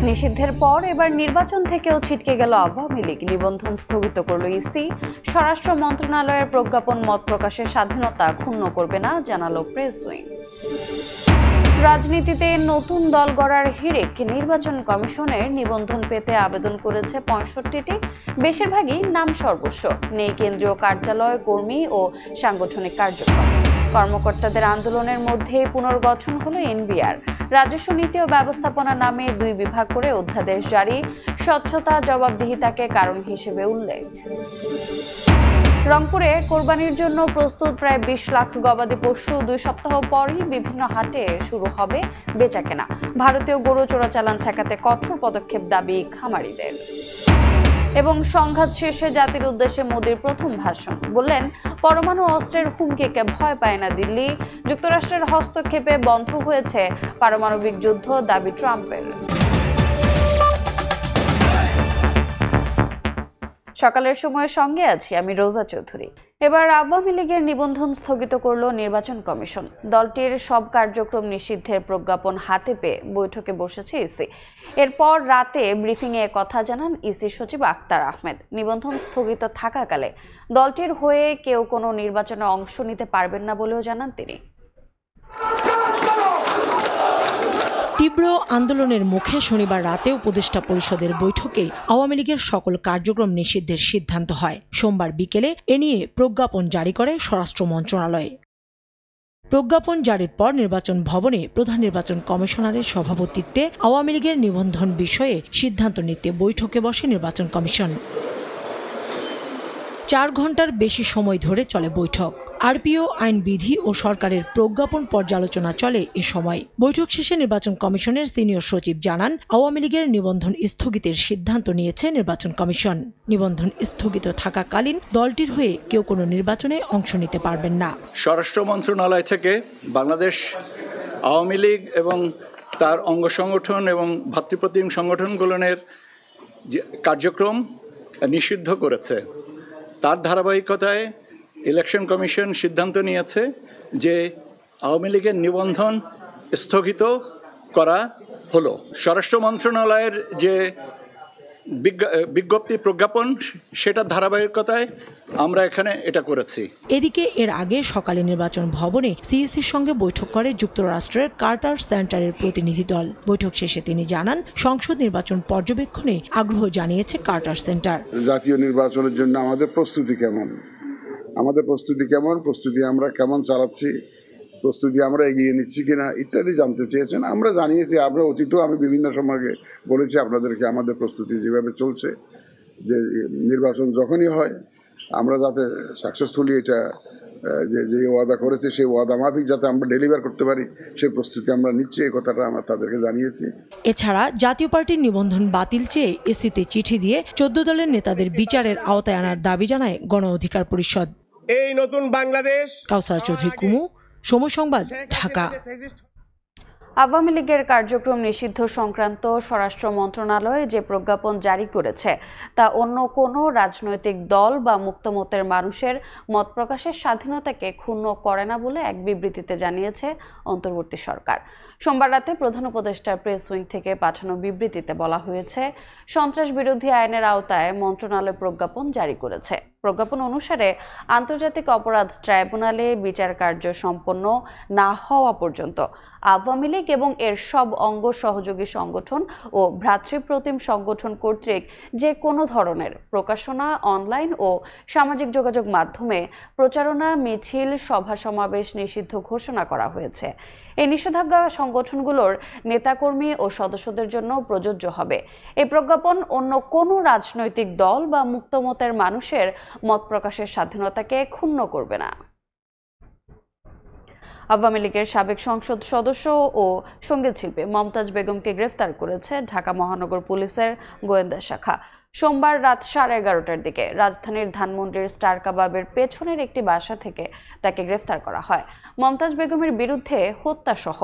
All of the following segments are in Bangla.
নিষিদ্ধের পর এবার নির্বাচন থেকেও ছিটকে গেল আওয়ামী লীগ। নিবন্ধন স্থগিত করল ইসি। স্বরাষ্ট্র মন্ত্রণালয়ের প্রজ্ঞাপন মত প্রকাশের স্বাধীনতা ক্ষুণ্ণ করবে না, জানালো প্রেস উইং। রাজনীতিতে নতুন দল গড়ার হিড়িক। নির্বাচন কমিশনের নিবন্ধন পেতে আবেদন করেছে ৬৫টি। বেশিরভাগই নাম সর্বস্ব, নেই কেন্দ্রীয় কার্যালয়, কর্মী ও সাংগঠনিক কার্যক্রম। কর্মকর্তাদের আন্দোলনের মধ্যে পুনর্গঠন হলো এনবিআর। রাজস্ব নীতি ও ব্যবস্থাপনা নামে ২ বিভাগ করে অধ্যাদেশ জারি। স্বচ্ছতা, জবাবদিহিতাকে কারণ হিসেবে উল্লেখ। রংপুরে কোরবানির জন্য প্রস্তুত প্রায় ২০ লাখ গবাদি পশু। ২ সপ্তাহ পরই বিভিন্ন হাটে শুরু হবে বেচাকেনা। ভারতীয় গরু চোরাচালান ঠেকাতে কঠোর পদক্ষেপ দাবি খামারিদের। এবং সংঘাত শেষে জাতির উদ্দেশ্যে মোদির প্রথম ভাষণ। বললেন, পরমাণু অস্ত্রের হুমকিকে ভয় পায় না দিল্লি। যুক্তরাষ্ট্রের হস্তক্ষেপে বন্ধ হয়েছে পারমাণবিক যুদ্ধ, দাবি ট্রাম্পের। সকালের সময়ের সঙ্গে আছি আমি রোজা চৌধুরী। এবার আওয়ামী লীগের নিবন্ধন স্থগিত করল নির্বাচন কমিশন। দলটির সব কার্যক্রম নিষিদ্ধের প্রজ্ঞাপন হাতে পেয়ে বৈঠকে বসেছে ইসি। এরপর রাতে ব্রিফিংয়ে কথা জানান ইসি সচিব আক্তার আহমেদ। নিবন্ধন স্থগিত থাকাকালে দলটির হয়ে কেউ কোনো নির্বাচনে অংশ নিতে পারবেন না বলেও জানান তিনি। তীব্র আন্দোলনের মুখে শনিবার রাতে উপদেষ্টা পরিষদের বৈঠকে আওয়ামী লীগের সকল কার্যক্রম নিষিদ্ধের সিদ্ধান্ত হয়। সোমবার বিকেলে এ নিয়ে প্রজ্ঞাপন জারি করে স্বরাষ্ট্র মন্ত্রণালয়। প্রজ্ঞাপন জারির পর নির্বাচন ভবনে প্রধান নির্বাচন কমিশনারের সভাপতিত্বে আওয়ামী লীগের নিবন্ধন বিষয়ে সিদ্ধান্ত নিতে বৈঠকে বসে নির্বাচন কমিশন। ৪ ঘন্টার বেশি সময় ধরে চলে বৈঠক। আরপিও, আইনবিধি ও সরকারের প্রজ্ঞাপন পর্যালোচনা চলে এ সময়। বৈঠক শেষে নির্বাচন কমিশনের সিনিয়র সচিব জানান, আওয়ামী লীগের নিবন্ধন স্থগিতের সিদ্ধান্ত নিয়েছে নির্বাচন কমিশন। নিবন্ধন স্থগিত থাকাকালীন দলটির হয়ে কেউ কোনো নির্বাচনে অংশ নিতে পারবেন না। স্বরাষ্ট্র মন্ত্রণালয় থেকে বাংলাদেশ আওয়ামী লীগ এবং তার অঙ্গ সংগঠন এবং ভাতৃপ্রতিম সংগঠনগুলোর কার্যক্রম নিষিদ্ধ করেছে। তার ধারাবাহিকতায় ইলেকশন কমিশন সিদ্ধান্ত নিয়েছে যে আওয়ামী লীগের নিবন্ধন স্থগিত করা হলো। স্বরাষ্ট্র মন্ত্রণালয়ের যে বিজ্ঞপ্তি প্রজ্ঞাপন, সেটার ধারাবাহিকতায় আমরা এখানে এটা করেছি। এদিকে এর আগে সকালে নির্বাচন ভবনে সিইসির সঙ্গে বৈঠক করে যুক্তরাষ্ট্রের কার্টার সেন্টারের প্রতিনিধি দল। বৈঠক শেষে তিনি জানান, সংসদ নির্বাচন পর্যবেক্ষণে আগ্রহ জানিয়েছে কার্টার সেন্টার। জাতীয় নির্বাচনের জন্য আমাদের প্রস্তুতি কেমন, প্রস্তুতি আমরা কেমন চালাচ্ছি, প্রস্তুতি আমরা এগিয়ে নিচ্ছি কিনা ইত্যাদি জানতে চেয়েছেন। আমরা জানিয়েছি, আমরা অতীতেও আমি বিভিন্ন সময় বলেছি আপনাদেরকে আমাদের প্রস্তুতি যেভাবে চলছে, যে নির্বাচন যখনই হয় আমরা যাতে সাকসেসফুলি এটা যে ওয়াদা করেছে সেই ওয়াদা মাফিক যাতে আমরা ডেলিভার করতে পারি, সেই প্রস্তুতি আমরা নিচ্ছি, এই কথাটা আমরা তাদেরকে জানিয়েছি। এছাড়া জাতীয় পার্টির নিবন্ধন বাতিল চেয়ে এসিতে চিঠি দিয়ে ১৪ দলের নেতাদের বিচারের আওতায় আনার দাবি জানায় গণ অধিকার পরিষদ। এই নতুন বাংলাদেশ। কাউসার চৌধুরী কুমু, সময় সংবাদ, ঢাকা। আওয়ামী লীগের কার্যক্রম নিষিদ্ধ সংক্রান্ত স্বরাষ্ট্র মন্ত্রণালয় যে প্রজ্ঞাপন জারি করেছে তা অন্য কোনো রাজনৈতিক দল বা মুক্তমতের মানুষের মত প্রকাশের স্বাধীনতাকে ক্ষুণ্ণ করে না বলে এক বিবৃতিতে জানিয়েছে অন্তর্বর্তী সরকার। সোমবার রাতে প্রধান উপদেষ্টার প্রেস উইং থেকে পাঠানো বিবৃতিতে বলা হয়েছে, সন্ত্রাস বিরোধী আইনের আওতায় মন্ত্রণালয় প্রজ্ঞাপন জারি করেছে। প্রজ্ঞাপন অনুসারে আন্তর্জাতিক অপরাধ ট্রাইব্যুনালে বিচার কার্য সম্পন্ন না হওয়া পর্যন্ত আওয়ামী লীগ এবং এর সব অঙ্গ সহযোগী সংগঠন ও ভ্রাতৃপ্রতিম সংগঠন কর্তৃক যে কোনো ধরনের প্রকাশনা, অনলাইন ও সামাজিক যোগাযোগ মাধ্যমে প্রচারণা, মিছিল, সভা সমাবেশ নিষিদ্ধ ঘোষণা করা হয়েছে। এই নিষেধাজ্ঞা সংগঠনগুলোর নেতাকর্মী ও সদস্যদের জন্য প্রযোজ্য হবে। এই প্রজ্ঞাপন অন্য কোনো রাজনৈতিক দল বা মুক্তমতের মানুষের মত প্রকাশের স্বাধীনতাকে ক্ষুণ্ণ করবে না। আওয়ামী লীগের সাবেক সংসদ সদস্য ও সঙ্গীত শিল্পী মমতাজ বেগমকে গ্রেফতার করেছে ঢাকা মহানগর পুলিশের গোয়েন্দা শাখা। সোমবার রাত 11:30টার দিকে রাজধানীর ধানমন্ডির স্টার কাবাবের পেছনের একটি বাসা থেকে তাকে গ্রেফতার করা হয়। মমতাজ বেগমের বিরুদ্ধে হত্যাসহ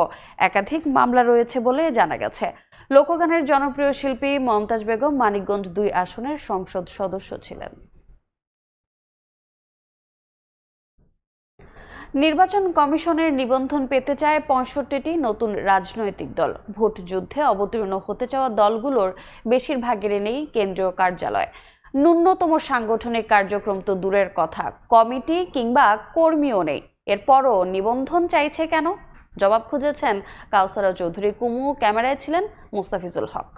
একাধিক মামলা রয়েছে বলে জানা গেছে। লোকগানের জনপ্রিয় শিল্পী মমতাজ বেগম মানিকগঞ্জ 2 আসনের সংসদ সদস্য ছিলেন। নির্বাচন কমিশনের নিবন্ধন পেতে চায় ৬৫টি নতুন রাজনৈতিক দল। ভোট যুদ্ধে অবতীর্ণ হতে চাওয়া দলগুলোর বেশিরভাগেরই নেই কেন্দ্রীয় কার্যালয়। ন্যূনতম সাংগঠনিক কার্যক্রম তো দূরের কথা, কমিটি কিংবা কর্মীও নেই। এরপরও নিবন্ধন চাইছে কেন? জবাব খুঁজেছেন কাউসারা চৌধুরী কুমু। ক্যামেরায় ছিলেন মুস্তাফিজুল হক।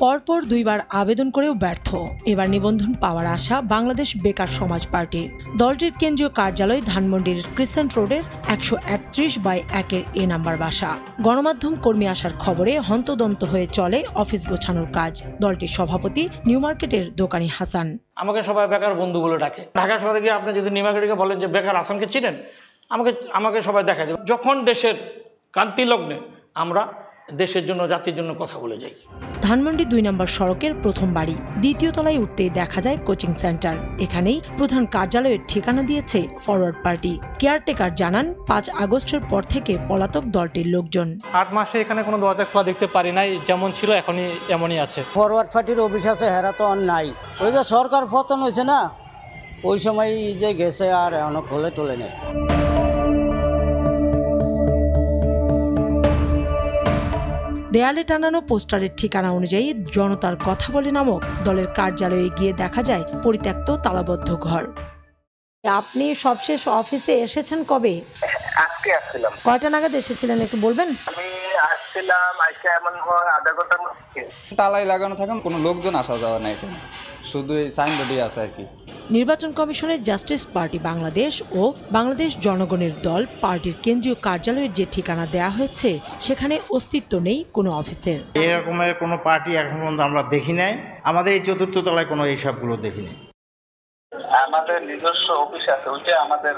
পরপর দুইবার আবেদন করেও ব্যর্থ। এবার নিবন্ধন পাওয়ার আশা বাংলাদেশ বেকার সমাজ পার্টির। দলটির কেন্দ্রীয় কার্যালয় ধানমন্ডির ক্রিসেন্ট রোডের ১৩১/১ এ নাম্বার বাসা। গণমাধ্যম কর্মী আসার খবরে হন্তদন্ত হয়ে চলে অফিস গোছানোর কাজ। দলটির সভাপতি নিউ মার্কেটের দোকানি হাসান। আমাকে সবাই বেকার বন্ধু বলে ডাকে। ঢাকা শহরে গিয়ে আপনি যদি নিউ মার্কেটে বলেন যে বেকার হাসানকে চিনেন, আমাকে সবাই দেখা দেবে। যখন দেশের কান্তি লগ্নে আমরা দেশের জন্য, জাতির জন্য কথা বলে যাই। ধানমন্ডি ২ নম্বর সড়কের প্রথম বাড়ি, দ্বিতীয় তলায় উঠতেই দেখা যায় কোচিং সেন্টার। এখানেই প্রধান কার্যালয়ের ঠিকানা দিয়েছে ফরওয়ার্ড পার্টি। কেয়ারটেকার জানান ৫ আগস্টের পর থেকে পলাতক দলটির লোকজন। ৮ মাসে এখানে কোনো দরজা খোলা দেখতে পারি নাই, যেমন ছিল এখনই এমনই আছে। ফরওয়ার্ড পার্টির অফিস আছে, হেরা তো আর নাই। ওই যে সরকার পতন হয়েছে না, ওই সময় যে গেছে আর এখনো খোলে টোলে নেই। দেয়ালে টানানো পোস্টারের ঠিকানা অনুযায়ী জনতার কথা বলে নামক দলের কার্যালয়ে গিয়ে দেখা যায় পরিত্যক্ত তালাবদ্ধ ঘর। আপনি সবশেষ অফিসে এসেছেন কবে? আজকে আসছিলাম। কয়টা নাগাদ এসেছিলেন একটু বলবেন? আমি আসছিলাম এমন আধা ঘন্টার মধ্যে। তালাই লাগানো থাকে, কোনো লোকজন আসা যাওয়া নাই এখানে, শুধু এই সাইনবোর্ডই আছে আর কি। নির্বাচন কমিশনের জাস্টিস পার্টি বাংলাদেশ ও বাংলাদেশ জনগণের দল পার্টির কেন্দ্রীয় কার্যালয়ের যে ঠিকানা দেয়া হয়েছে সেখানে অস্তিত্ব নেই কোনো অফিসের। এরকমের কোনো পার্টি এখন পর্যন্ত আমরা দেখি নাই। আমাদের এই চতুর্থ তলায় কোনো এইসবগুলো দেখিনি। আমাদের নিজস্ব অফিস আছে, ওইটা আমাদের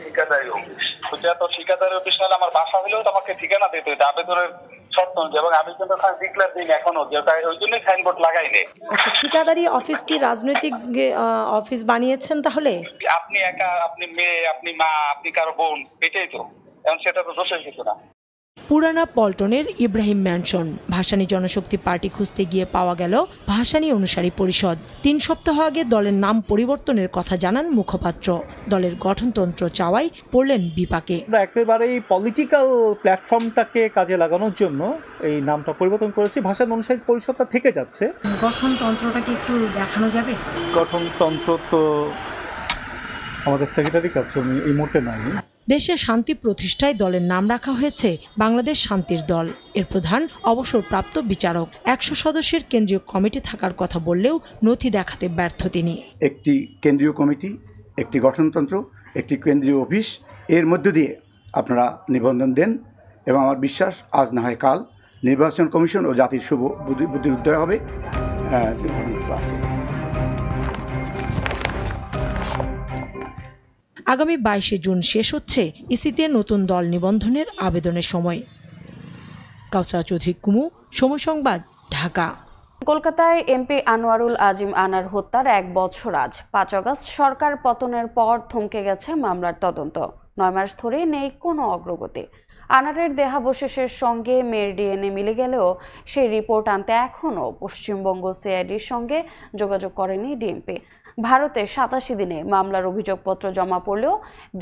ঠিকাদারি অফিস। ওইটা তো ঠিকাদারি অফিস হলে আমার বাসা হলেও তো আমাকে ঠিকানা দিতে হইতো আবেদনের শর্ত অনুযায়ী, এবং আমি কিন্তু ডিক্লেয়ার দিই এখনো, ওই জন্যই সাইনবোর্ড লাগাই নেই। আচ্ছা, ঠিকাদারি অফিস কি রাজনৈতিক অফিস বানিয়েছেন তাহলে? আপনি একা, আপনি মেয়ে, আপনি মা, আপনি কারো বোন, এটাই তো। এখন সেটা তো দোষের কিছু না। পুরানা পল্টনের ইব্রাহিম ম্যানশন ভাসানী জনশক্তি পার্টি খুঁজতে গিয়ে পাওয়া গেল ভাসানী অনুসারী পরিষদ। ৩ সপ্তাহ আগে দলের নাম পরিবর্তনের কথা জানান মুখপাত্র। দলের গঠনতন্ত্র চাওয়াই পড়লেন বিপাকে। একেবারেই পলিটিক্যাল প্ল্যাটফর্মটাকে কাজে লাগানোর জন্য এই নামটা পরিবর্তন করেছি। ভাসানী অনুসারী পরিষদটা থেকে যাচ্ছে। গঠনতন্ত্রটা কি একটু দেখানো যাবে? গঠনতন্ত্র তো আমাদের সেক্রেটারির কাছে এই মুহূর্তে নাই। দেশে শান্তি প্রতিষ্ঠায় দলের নাম রাখা হয়েছে বাংলাদেশ শান্তির দল। এর প্রধান অবসরপ্রাপ্ত বিচারক। ১০০ সদস্যের কেন্দ্রীয় কমিটি থাকার কথা বললেও নথি দেখাতে ব্যর্থ তিনি। একটি কেন্দ্রীয় কমিটি, একটি গঠনতন্ত্র, একটি কেন্দ্রীয় অফিস, এর মধ্য দিয়ে আপনারা নিবন্ধন দেন এবং আমার বিশ্বাস আজ না হয় কাল নির্বাচন কমিশন ও জাতির শুভ বুদ্ধির উদয় হবে। আগামী ২২শে জুন শেষ হচ্ছে ইসিতে নতুন দল নিবন্ধনের আবেদনের সময়। কাউসারা চৌধুরী কুমু, সময় সংবাদ, ঢাকা। কলকাতায় এমপি আনোয়ারুল আজিম আনার হত্যার ১ বছর আজ। ৫ আগস্ট সরকার পতনের পর থমকে গেছে মামলার তদন্ত। ৯ মাস ধরে নেই কোনো অগ্রগতি। আনারের দেহাবশেষের সঙ্গে মেয়ের ডিএনএ মিলে গেলেও সেই রিপোর্ট আনতে এখনও পশ্চিমবঙ্গ সিআইডির সঙ্গে যোগাযোগ করেনি ডিএমপি। ভারতে ৮৭ দিনে মামলার অভিযোগপত্র জমা পড়লেও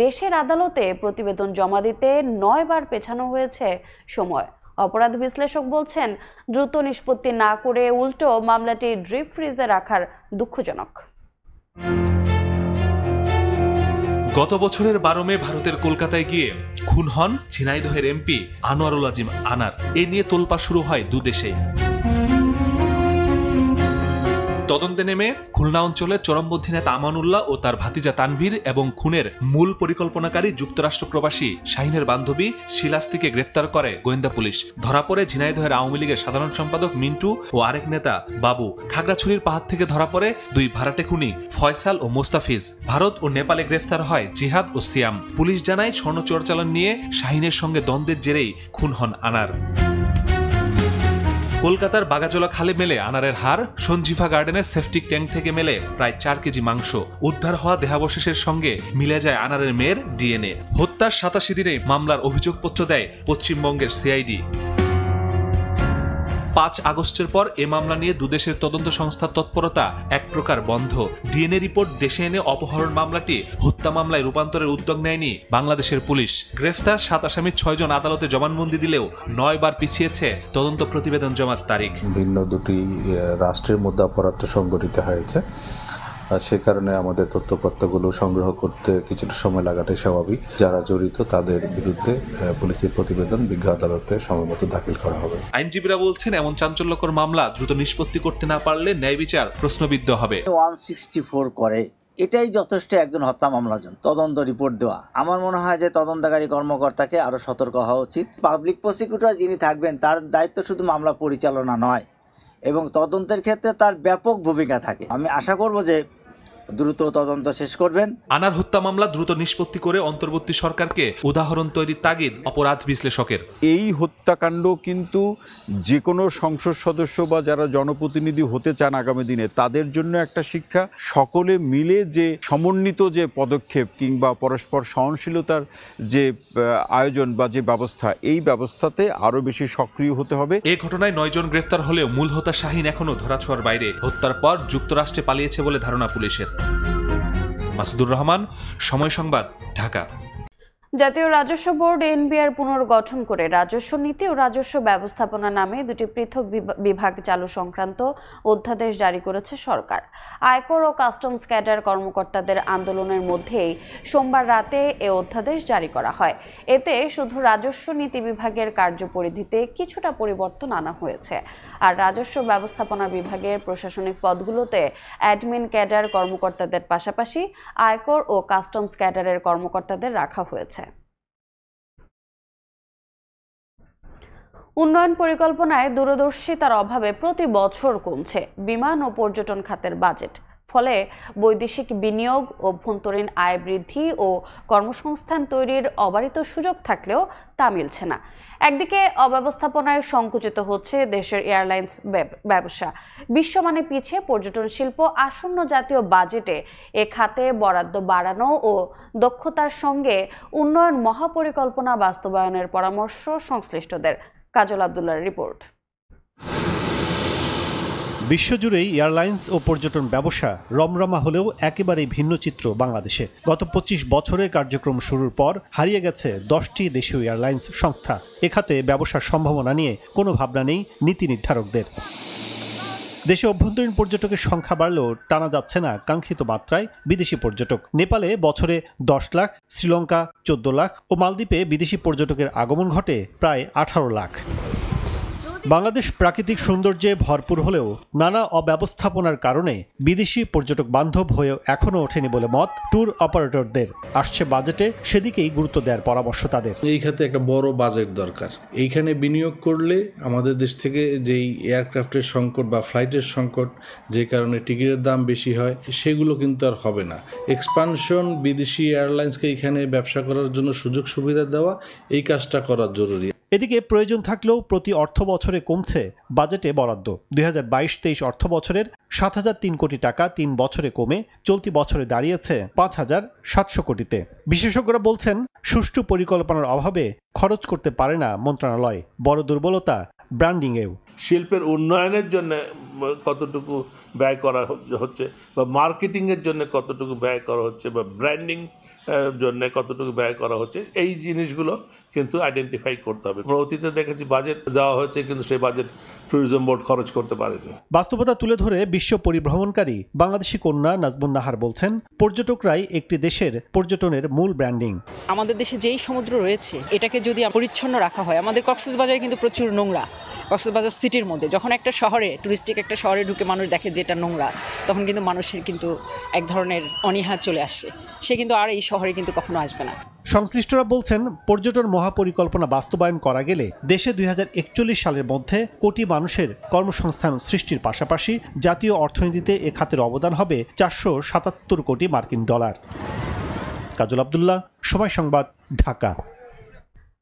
দেশের আদালতে প্রতিবেদন জমা দিতে ৯ বার পেছানো হয়েছে সময়। অপরাধ বিশ্লেষক বলছেন, দ্রুত নিষ্পত্তি না করে উল্টো মামলাটি ডিপ ফ্রিজে রাখার দুঃখজনক। গত বছরের ১২ মে ভারতের কলকাতায় গিয়ে খুন হন ঝিনাইদহের এমপি আনোয়ারুল আজিম আনার। এ নিয়ে তোলপাড় শুরু হয় দুদেশেই। তদন্তে নেমে খুলনা অঞ্চলে চরমপন্থী নেতা আমানুল্লাহ ও তার ভাতিজা তানভীর এবং খুনের মূল পরিকল্পনাকারী যুক্তরাষ্ট্র প্রবাসী শাহিনের বান্ধবী শিলাস্তিকে গ্রেপ্তার করে গোয়েন্দা পুলিশ। ধরা পড়ে ঝিনাইদহের আওয়ামী লীগের সাধারণ সম্পাদক মিন্টু ও আরেক নেতা বাবু। খাগড়াছড়ির পাহাড় থেকে ধরা পড়ে ২ ভাড়াটে খুনি ফয়সাল ও মোস্তাফিজ। ভারত ও নেপালে গ্রেফতার হয় জিহাদ ও সিয়াম। পুলিশ জানায় স্বর্ণ চোরাচালান নিয়ে শাহিনের সঙ্গে দ্বন্দ্বের জেরেই খুন হন আনার। কলকাতার বাগাজোলা খালে মেলে আনারের হাড়। সঞ্জিভা গার্ডেনের সেফটিক ট্যাঙ্ক থেকে মেলে প্রায় ৪ কেজি মাংস। উদ্ধার হওয়া দেহাবশেষের সঙ্গে মিলে যায় আনারের মেয়ের ডিএনএ। হত্যার ৮৭ দিনে মামলার অভিযোগপত্র দেয় পশ্চিমবঙ্গের সিআইডি। 5 আগস্টের পর এ মামলা নিয়ে দুদেশের তদন্ত সংস্থার তৎপরতা এক প্রকার বন্ধ। ডিএনএ রিপোর্ট দেশে এনে অপহরণ মামলাটি হত্যা মামলায় রূপান্তরের উদ্যোগ নেয়নি বাংলাদেশের পুলিশ। গ্রেফতার 7 আসামির 6 জন আদালতে জবানবন্দি দিলেও 9 বার পিছিয়েছে তদন্ত প্রতিবেদন জমার তারিখ। ভিন্ন দুটি রাষ্ট্রের মধ্যে অপরাধটা সংঘটিত হয়েছে, সে কারণে আমাদের তথ্যপত্রগুলো সংগ্রহ করতে কিছুটা সময় লাগাটাই স্বাভাবিক। যারা জড়িত তাদের বিরুদ্ধে পুলিশের প্রতিবেদন বিজ্ঞ আদালতে সময়মতো দাখিল করা হবে। আইনজীবীরা বলছেন, এমন চাঞ্চল্যকর মামলা দ্রুত নিষ্পত্তি করতে না পারলে ন্যায় বিচার প্রশ্নবিদ্ধ হবে। 164 করে এটাই যথেষ্ট একজন হত্যা মামলার জন্য তদন্ত রিপোর্ট দেওয়া। আমার মনে হয় যে তদন্তকারী কর্মকর্তাকে আরো সতর্ক হওয়া উচিত। পাবলিক প্রসিকিউটর যিনি থাকবেন তার দায়িত্ব শুধু মামলা পরিচালনা নয়, এবং তদন্তের ক্ষেত্রে তার ব্যাপক ভূমিকা থাকে। আমি আশা করব যে দ্রুত তদন্ত শেষ করবেন। আনার হত্যা মামলা দ্রুত নিষ্পত্তি করে অন্তর্বর্তী সরকারকে উদাহরণ তৈরির তাগিদ অপরাধ বিশ্লেষকের। এই হত্যাকাণ্ড কিন্তু যে কোনো সংসদ সদস্য বা যারা জনপ্রতিনিধি হতে চান আগামী দিনে তাদের জন্য একটা শিক্ষা। সকলে মিলে যে সমন্বিত যে পদক্ষেপ কিংবা পরস্পর সহনশীলতার যে আয়োজন বা যে ব্যবস্থা, এই ব্যবস্থাতে আরো বেশি সক্রিয় হতে হবে। এই ঘটনায় 9 জন গ্রেফতার হলেও মূল হোতা শাহীন এখনো ধরাছোঁয়ার বাইরে। হত্যার পর যুক্তরাষ্ট্রে পালিয়েছে বলে ধারণা পুলিশের। মাসুদুর রহমান, সময় সংবাদ, ঢাকা। জাতীয় রাজস্ব বোর্ড এনবিআর পুনর্গঠন করে রাজস্ব নীতি ও রাজস্ব ব্যবস্থাপনা নামে দুটি পৃথক বিভাগ চালু সংক্রান্ত অধ্যাদেশ জারি করেছে সরকার। আয়কর ও কাস্টমস ক্যাডার কর্মকর্তাদের আন্দোলনের মধ্যেই সোমবার রাতে এ অধ্যাদেশ জারি করা হয়। এতে শুধু রাজস্ব নীতি বিভাগের কার্যপরিধিতে কিছুটা পরিবর্তন আনা হয়েছে, আর রাজস্ব ব্যবস্থাপনা বিভাগের প্রশাসনিক পদগুলোতে অ্যাডমিন ক্যাডার কর্মকর্তাদের পাশাপাশি আয়কর ও কাস্টমস ক্যাডারের কর্মকর্তাদের রাখা হয়েছে। উন্নয়ন পরিকল্পনায় দূরদর্শিতার অভাবে প্রতি বছর কমছে বিমান ও পর্যটন খাতের বাজেট। ফলে বৈদেশিক বিনিয়োগ, অভ্যন্তরীণ আয় বৃদ্ধি ও কর্মসংস্থান তৈরির অবারিত সুযোগ থাকলেও তা মিলছে না। একদিকে অব্যবস্থাপনায় সংকুচিত হচ্ছে দেশের এয়ারলাইন্স ব্যবসা, বিশ্বমানে পিছিয়ে পর্যটন শিল্প। আসন্ন জাতীয় বাজেটে এ খাতে বরাদ্দ বাড়ানো ও দক্ষতার সঙ্গে উন্নয়ন মহাপরিকল্পনা বাস্তবায়নের পরামর্শ সংশ্লিষ্টদের। কাজল আব্দুল্লাহর রিপোর্ট। বিশ্বজুড়েই এয়ারলাইন্স ও পর্যটন ব্যবসা রমরমা হলেও একেবারেই ভিন্ন চিত্র বাংলাদেশে। গত 25 বছরে কার্যক্রম শুরুর পর হারিয়ে গেছে 10টি দেশীয় এয়ারলাইন্স সংস্থা। এ খাতে ব্যবসার সম্ভাবনা নিয়ে কোনো ভাবনা নেই নীতি নির্ধারকদের। দেশে অভ্যন্তরীণ পর্যটকের সংখ্যা বাড়লেও টানা যাচ্ছে না কাঙ্ক্ষিত মাত্রায় বিদেশি পর্যটক। নেপালে বছরে 10 লাখ, শ্রীলঙ্কা 14 লাখ ও মালদ্বীপে বিদেশি পর্যটকের আগমন ঘটে প্রায় 18 লাখ। বাংলাদেশ প্রাকৃতিক সৌন্দর্যে ভরপুর হলেও নানা অব্যবস্থাপনার কারণে বিদেশি পর্যটক বান্ধব হয়েও এখনও ওঠেনি বলে মত ট্যুর অপারেটরদের। আসছে বাজেটে সেদিকেই গুরুত্ব দেওয়ার পরামর্শ তাদের। এই খাতে একটা বড় বাজেট দরকার। এইখানে বিনিয়োগ করলে আমাদের দেশ থেকে যেই এয়ারক্রাফটের সংকট বা ফ্লাইটের সংকট, যে কারণে টিকিটের দাম বেশি হয়, সেগুলো কিন্তু আর হবে না। এক্সপানশন, বিদেশি এয়ারলাইন্সকে এখানে ব্যবসা করার জন্য সুযোগ সুবিধা দেওয়া, এই কাজটা করা জরুরি। এদিকে প্রয়োজন থাকলেও প্রতি অর্থ বছরে কমছে বাজেটে বরাদ্দ। 2022-23 অর্থ বছরের 7,003 কোটি টাকা 3 বছরে কমে চলতি বছরে দাঁড়িয়েছে 5,700 কোটিতে। বিশেষজ্ঞরা বলছেন, সুষ্ঠু পরিকল্পনার অভাবে খরচ করতে পারে না মন্ত্রণালয়। বড় দুর্বলতা ব্র্যান্ডিংয়েও। শিল্পের উন্নয়নের জন্য কতটুকু ব্যয় করা হচ্ছে, বা মার্কেটিংয়ের জন্য কতটুকু ব্যয় করা হচ্ছে, বা ব্র্যান্ডিং জন্য কতটুকু ব্যয় করা হচ্ছে, এই জিনিসগুলো কিন্তু আইডেন্টিফাই করতে হবে। আমরা অতীতে দেখেছি বাজেট দেওয়া হয়েছে, কিন্তু সেই বাজেট ট্যুরিজম বোর্ড খরচ করতে পারেনি। বাস্তবতা তুলে ধরে বিশ্ব পরিভ্রমণকারী বাংলাদেশি কন্যা নাজমুন নাহার বলছেন, পর্যটকরাই একটি দেশের পর্যটনের মূল ব্র্যান্ডিং। আমাদের দেশে যেই সমুদ্র রয়েছে এটাকে যদি পরিচ্ছন্ন রাখা হয়, আমাদের কক্সবাজারে কিন্তু প্রচুর নোংরা। কক্সবাজার সিটির মধ্যে যখন একটা শহরে, টুরিস্টিক একটা শহরে ঢুকে মানুষ দেখে যে এটা নোংরা, তখন কিন্তু মানুষের কিন্তু এক ধরনের অনীহা চলে আসছে। সে কিন্তু আর এই শহরে কিন্তু কখনো আসবে না। সংশ্লিষ্টরা বলছেন, পর্যটন মহাপরিকল্পনা বাস্তবায়ন করা গেলে দেশে 2041 সালের মধ্যে কোটি মানুষের কর্মসংস্থান সৃষ্টির পাশাপাশি জাতীয় অর্থনীতিতে এ খাতের অবদান হবে 477 কোটি মার্কিন ডলার। কাজল আব্দুল্লাহ, সময় সংবাদ, ঢাকা।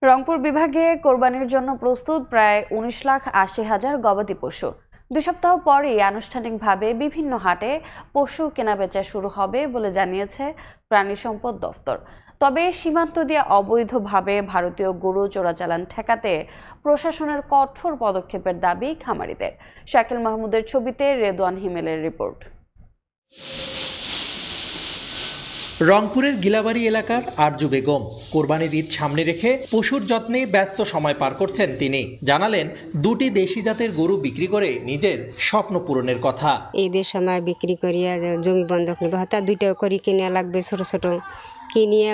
রংপুর বিভাগে কোরবানির জন্য প্রস্তুত প্রায় 19,80,000 গবাদি পশু। 2 সপ্তাহ পরেই আনুষ্ঠানিকভাবে বিভিন্ন হাটে পশু কেনাবেচা শুরু হবে বলে জানিয়েছে প্রাণী সম্পদ দফতর। তবে সীমান্ত দিয়ে অবৈধভাবে ভারতীয় গরু চোরাচালান ঠেকাতে প্রশাসনের কঠোর পদক্ষেপের দাবি খামারিদের। শাকিল মাহমুদের ছবিতে রেদওয়ান হিমেলের রিপোর্ট। রংপুরের গিলাবাড়ি এলাকার আরজু বেগম কোরবানির ঈদ সামনে রেখে পশুর যত্নে ব্যস্ত সময় পার করছেন তিনি। জানালেন 2টি দেশি জাতের গরু বিক্রি করে নিজের স্বপ্ন পূরণের কথা। ঈদের সময় বিক্রি করিয়া জমি বন্ধক নেবে, হয়তো 2টা করে কিনে লাগবে ছোট ছোট, কিনিয়ে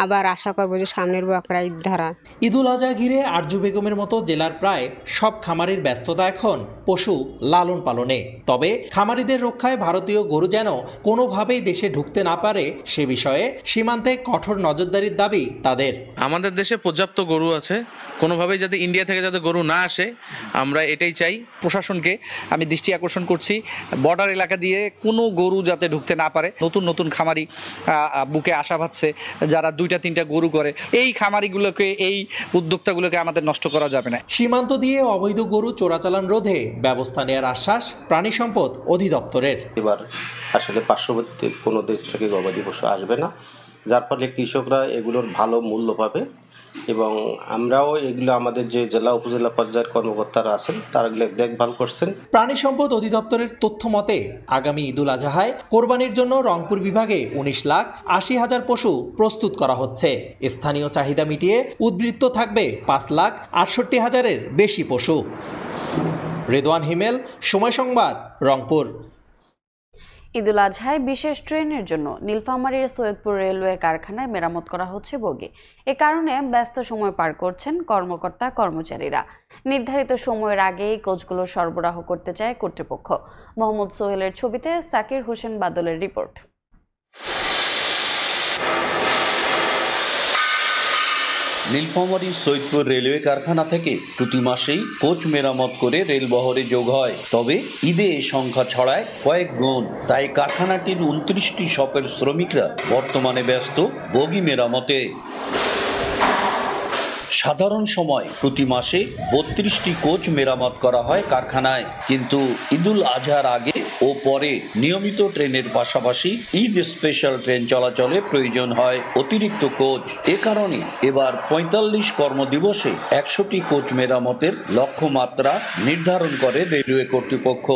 আবার আশা করবো যে সামনের বকরা ঈদ ধরা। ঈদুল আজহা ঘিরে আরজু বেগমের মতো জেলার প্রায় সব খামারের ব্যস্ততা এখন পশু লালন পালনে। তবে খামারিদের রক্ষায় ভারতীয় গরু যেন কোনোভাবেই দেশে ঢুকতে না পারে সে বিষয়ে সীমান্তে কঠোর নজরদারির দাবি তাদের। আমাদের দেশে পর্যাপ্ত গরু আছে, কোনোভাবেই যাতে ইন্ডিয়া থেকে যাতে গরু না আসে আমরা এটাই চাই। প্রশাসনকে আমি দৃষ্টি আকর্ষণ করছি, বর্ডার এলাকা দিয়ে কোনো গরু যাতে ঢুকতে না পারে। নতুন নতুন খামারি বুকে আশা পাচ্ছে যারা 2টা-3টা গরু করে, এই খামারিগুলোকে, এই উদ্যোক্তাগুলোকে আমাদের নষ্ট করা যাবে না। সীমান্ত দিয়ে অবৈধ গরু চোরাচালান রোধে ব্যবস্থা নেওয়ার আশ্বাস প্রাণী সম্পদ অধিদপ্তরের। এবার আসলে পার্শ্ববর্তী কোনো দেশ থেকে গবাদি পশু আসবে না, যার ফলে কৃষকরা এগুলোর ভালো মূল্য পাবে এবং আমরাও এগুলো আমাদের যে জেলা উপজেলা পর্যায়ের কর্মকর্তারা আছেন তারা এগুলো দেখভাল করছেন। প্রাণী সম্পদ অধিদপ্তরের তথ্য মতে আগামী ঈদুল আজহায় কোরবানির জন্য রংপুর বিভাগে 19,80,000 পশু প্রস্তুত করা হচ্ছে। স্থানীয় চাহিদা মিটিয়ে উদ্বৃত্ত থাকবে 5,68,000-এর বেশি পশু। রেদওয়ান হিমেল, সময় সংবাদ, রংপুর। ঈদুল আজহায় বিশেষ ট্রেনের জন্য নীলফামারীর সৈয়দপুর রেলওয়ে কারখানায় মেরামত করা হচ্ছে বগি। এ কারণে ব্যস্ত সময় পার করছেন কর্মকর্তা কর্মচারীরা। নির্ধারিত সময়ের আগেই কোচগুলো সরবরাহ করতে চায় কর্তৃপক্ষ। মোহাম্মদ সোহেলের ছবিতে সাকির হোসেন বাদলের রিপোর্ট। নীলফামারীর সৈয়দপুর রেলওয়ে কারখানা থেকে প্রতি মাসেই কোচ মেরামত করে রেল বহরে যোগ হয়। তবে ঈদে এ সংখ্যা ছড়ায় কয়েক গুণ। তাই কারখানাটির 29টি শপের শ্রমিকরা বর্তমানে ব্যস্ত বগি মেরামতে। সাধারণ সময় প্রতি মাসে 32টি কোচ মেরামত করা হয় কারখানায়, কিন্তু ঈদুল আজহার আগে ও পরে নিয়মিত ট্রেনের পাশাপাশি ঈদ স্পেশাল ট্রেন চলাচলে প্রয়োজন হয় অতিরিক্ত কোচ। এ কারণে এবার 45 কর্মদিবসে 100টি কোচ মেরামতের লক্ষ্যমাত্রা নির্ধারণ করে রেলওয়ে কর্তৃপক্ষ।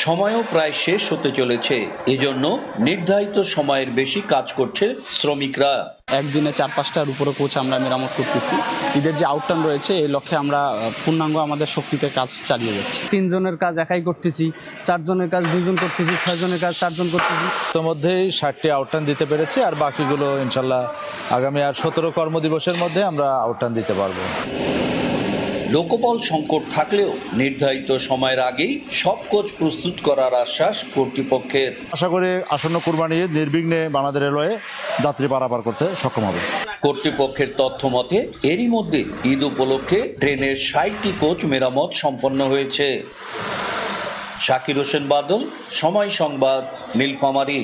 সময়ও প্রায় শেষ হতে চলেছে, এজন্য নির্ধারিত সময়ের বেশি কাজ করছে শ্রমিকরা। একদিনে 4-5টার উপরে কোচ আমরা মেরামত করতেছি। ঈদের যে আউটটার্ন রয়েছে এই লক্ষ্যে আমরা পূর্ণাঙ্গ আমাদের শক্তিতে কাজ চালিয়ে যাচ্ছি। 3 জনের কাজ একাই করতেছি, 4 জনের কাজ 2 জন করতেছি, 6 জনের কাজ 4 জন করতেছি। তোর মধ্যেই 60টি আউটটার্ন দিতে পেরেছি, আর বাকিগুলো ইনশাল্লাহ আগামী আর 17 কর্মদিবসের মধ্যে আমরা আউটটার্ন দিতে পারবো। লোকবল সংকট থাকলেও নির্ধারিত সময়ের আগেই সব কোচ প্রস্তুত করার আশ্বাস কর্তৃপক্ষের। আশা করি আসন্ন কুরবানি নির্বিঘ্নে বাংলাদেশ রেলওয়ে যাত্রী পারাপার করতে সক্ষম হবে। কর্তৃপক্ষের তথ্য মতে এরই মধ্যে ঈদ উপলক্ষে ট্রেনের 60টি কোচ মেরামত সম্পন্ন হয়েছে। শাকির হোসেন বাদল, সময় সংবাদ, নীলফামারী।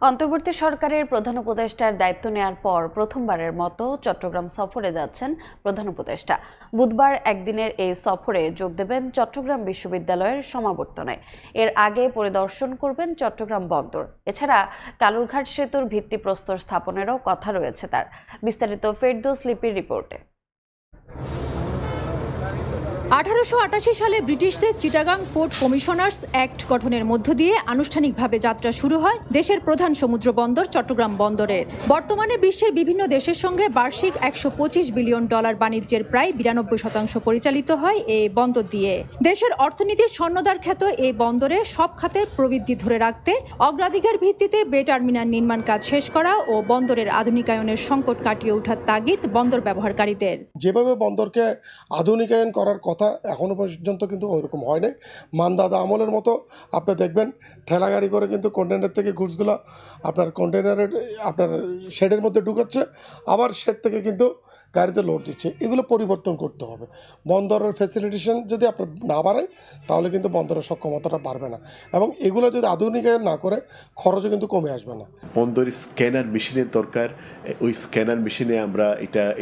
অন্তর্বর্তী সরকারের প্রধান উপদেষ্টার দায়িত্ব নেয়ার পর প্রথমবারের মতো চট্টগ্রাম সফরে যাচ্ছেন প্রধান উপদেষ্টা। বুধবার একদিনের এই সফরে যোগ দেবেন চট্টগ্রাম বিশ্ববিদ্যালয়ের সমাবর্তনে। এর আগে পরিদর্শন করবেন চট্টগ্রাম বন্দর। এছাড়া কালুরঘাট সেতুর ভিত্তিপ্রস্তর স্থাপনেরও কথা রয়েছে তার। বিস্তারিত ফেরদৌস লিপির রিপোর্টে। 1888 সালে ব্রিটিশদের চিটাগাং পোর্ট কমিশনার্স অ্যাক্ট গঠনের মধ্য দিয়ে আনুষ্ঠানিকভাবে যাত্রা শুরু হয় দেশের প্রধান সমুদ্র বন্দর চট্টগ্রাম বন্দরের। বর্তমানে বিশ্বের বিভিন্ন দেশের সঙ্গে বার্ষিক $125 বিলিয়ন বাণিজ্যের প্রায় 92% পরিচালিত হয় এই বন্দর দিয়ে। দেশের অর্থনীতির স্বর্ণদ্বার খ্যাত এই বন্দরে সব খাতের প্রবৃদ্ধি ধরে রাখতে অগ্রাধিকার ভিত্তিতে বে টার্মিনাল নির্মাণ কাজ শেষ করা ও বন্দরের আধুনিকায়নের সংকট কাটিয়ে ওঠার তাগিদ বন্দর ব্যবহারকারীদের। যেভাবে বন্দরকে আধুনিকায়ন করার কথা এখনো পর্যন্ত কিন্তু ওইরকম হয় নাই। মানদাদা আমলের মতো আপনি দেখবেন ঠেলা গাড়ি করে কিন্তু কন্টেনার থেকে গুডসগুলো আপনার কন্টেনারের আপনার শেডের মধ্যে ঢুকাচ্ছে, আবার শেড থেকে কিন্তু গাড়িতে লোড দিচ্ছে, এগুলো পরিবর্তন করতে হবে। বন্দরের ফ্যাসিলিটেশন যদি আপনার না বাড়ায় তাহলে কিন্তু বন্দরের সক্ষমতাটা বাড়বে না, এবং এগুলো যদি আধুনিকায়ন না করে খরচও কিন্তু কমে আসবে না। বন্দরের স্ক্যানার মেশিনের দরকার, ওই স্ক্যানার মেশিনে আমরা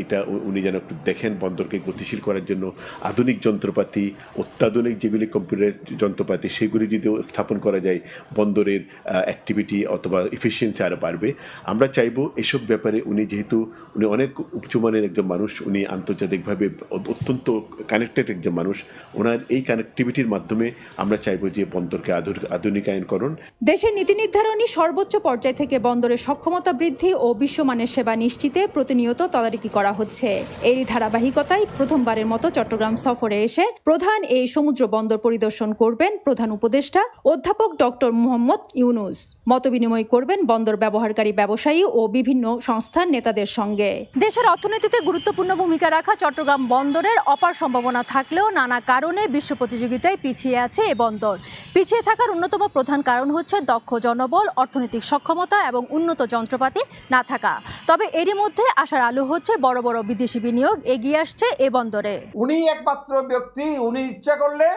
এটা উনি যেন একটু দেখেন বন্দরকে গতিশীল করার জন্য আধুনিক যন্ত্রপাতি, অত্যাধুনিক যেগুলি কম্পিউটার যন্ত্রপাতি সেগুলি যদি স্থাপন করা যায় বন্দরের অ্যাক্টিভিটি অথবা এফিসিয়েন্সি আরও বাড়বে। আমরা চাইবো এসব ব্যাপারে উনি যেহেতু উনি অনেক উচ্চমানের একজন মানুষ, উনি আন্তর্জাতিকভাবে অত্যন্ত কানেক্টেড একজন মানুষ, ওনার এই কানেক্টিভিটির মাধ্যমে আমরা চাইবো যে বন্দরকে আধুনিকায়নকরণ। দেশের নীতি নির্ধারণী সর্বোচ্চ পর্যায় থেকে বন্দরের সক্ষমতা বৃদ্ধি ও বিশ্বমানের সেবা নিশ্চিতে প্রতিনিয়ত তদারকি করা হচ্ছে। এরই ধারাবাহিকতায় প্রথমবারের মতো চট্টগ্রাম সফরে এসে প্রধান এই সমুদ্র বন্দর পরিদর্শন করবেন প্রধান উপদেষ্টা অধ্যাপক ডক্টর মোহাম্মদ ইউনুস। মতবিনিময় করবেন বন্দর ব্যবহারকারী ব্যবসায়ী ও বিভিন্ন সংস্থার নেতাদের সঙ্গে। দেশের অর্থনীতিতে গুরুত্বপূর্ণ ভূমিকা রাখা চট্টগ্রাম বন্দরের অপার সম্ভাবনা থাকলেও নানা কারণে বিশ্ব প্রতিযোগিতায় পিছিয়ে আছে এ বন্দর। পিছিয়ে থাকার অন্যতম প্রধান কারণ হচ্ছে দক্ষ জনবল, অর্থনৈতিক সক্ষমতা এবং উন্নত যন্ত্রপাতি না থাকা। তবে এরই মধ্যে আশার আলো হচ্ছে বড় বড় বিদেশি বিনিয়োগ এগিয়ে আসছে এ বন্দরে। উনি একমাত্র ব্যক্তি, উনি ইচ্ছা করলে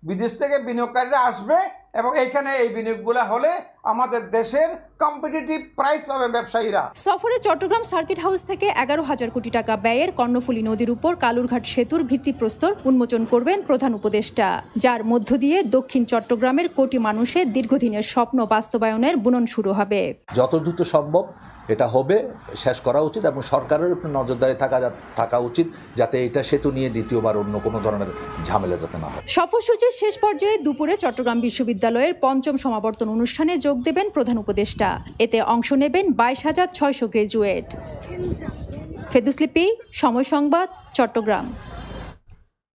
বিদেশ থেকে বিনিয়োগকারীরা আসবে এবং এইখানে এই বিনিয়োগগুলো হলে আমাদের দেশের কম্পিটিটিভ প্রাইস পাবে ব্যবসায়ীরা। সফরে চট্টগ্রাম সার্কিট হাউস থেকে 11,000 কোটি টাকা ব্যয়ের কর্ণফুলী নদীর উপর কালুরঘাট সেতুর ভিত্তিপ্রস্তর উন্মোচন করবেন প্রধান উপদেষ্টা, যার মধ্য দিয়ে দক্ষিণ চট্টগ্রামের কোটি মানুষের দীর্ঘদিনের স্বপ্ন বাস্তবায়নের বুনন শুরু হবে। যত দ্রুত সম্ভব এটা হবে, শেষ করা উচিত এবং সরকারের উপর নজরদারি থাকা উচিত যাতে এটা সেতু নিয়ে দ্বিতীয়বার অন্য কোনো ধরনের ঝামেলা যাতে না হয়। সফরসূচির শেষ পর্যায়ে দুপুরে চট্টগ্রাম বিশ্ববিদ্যালয়ের 5ম সমাবর্তন অনুষ্ঠানে যোগ দেবেন প্রধান উপদেষ্টা। এতে অংশ নেবেন 22,600 গ্রাজুয়েট। ফেদুস লিপি, সময় সংবাদ, চট্টগ্রাম।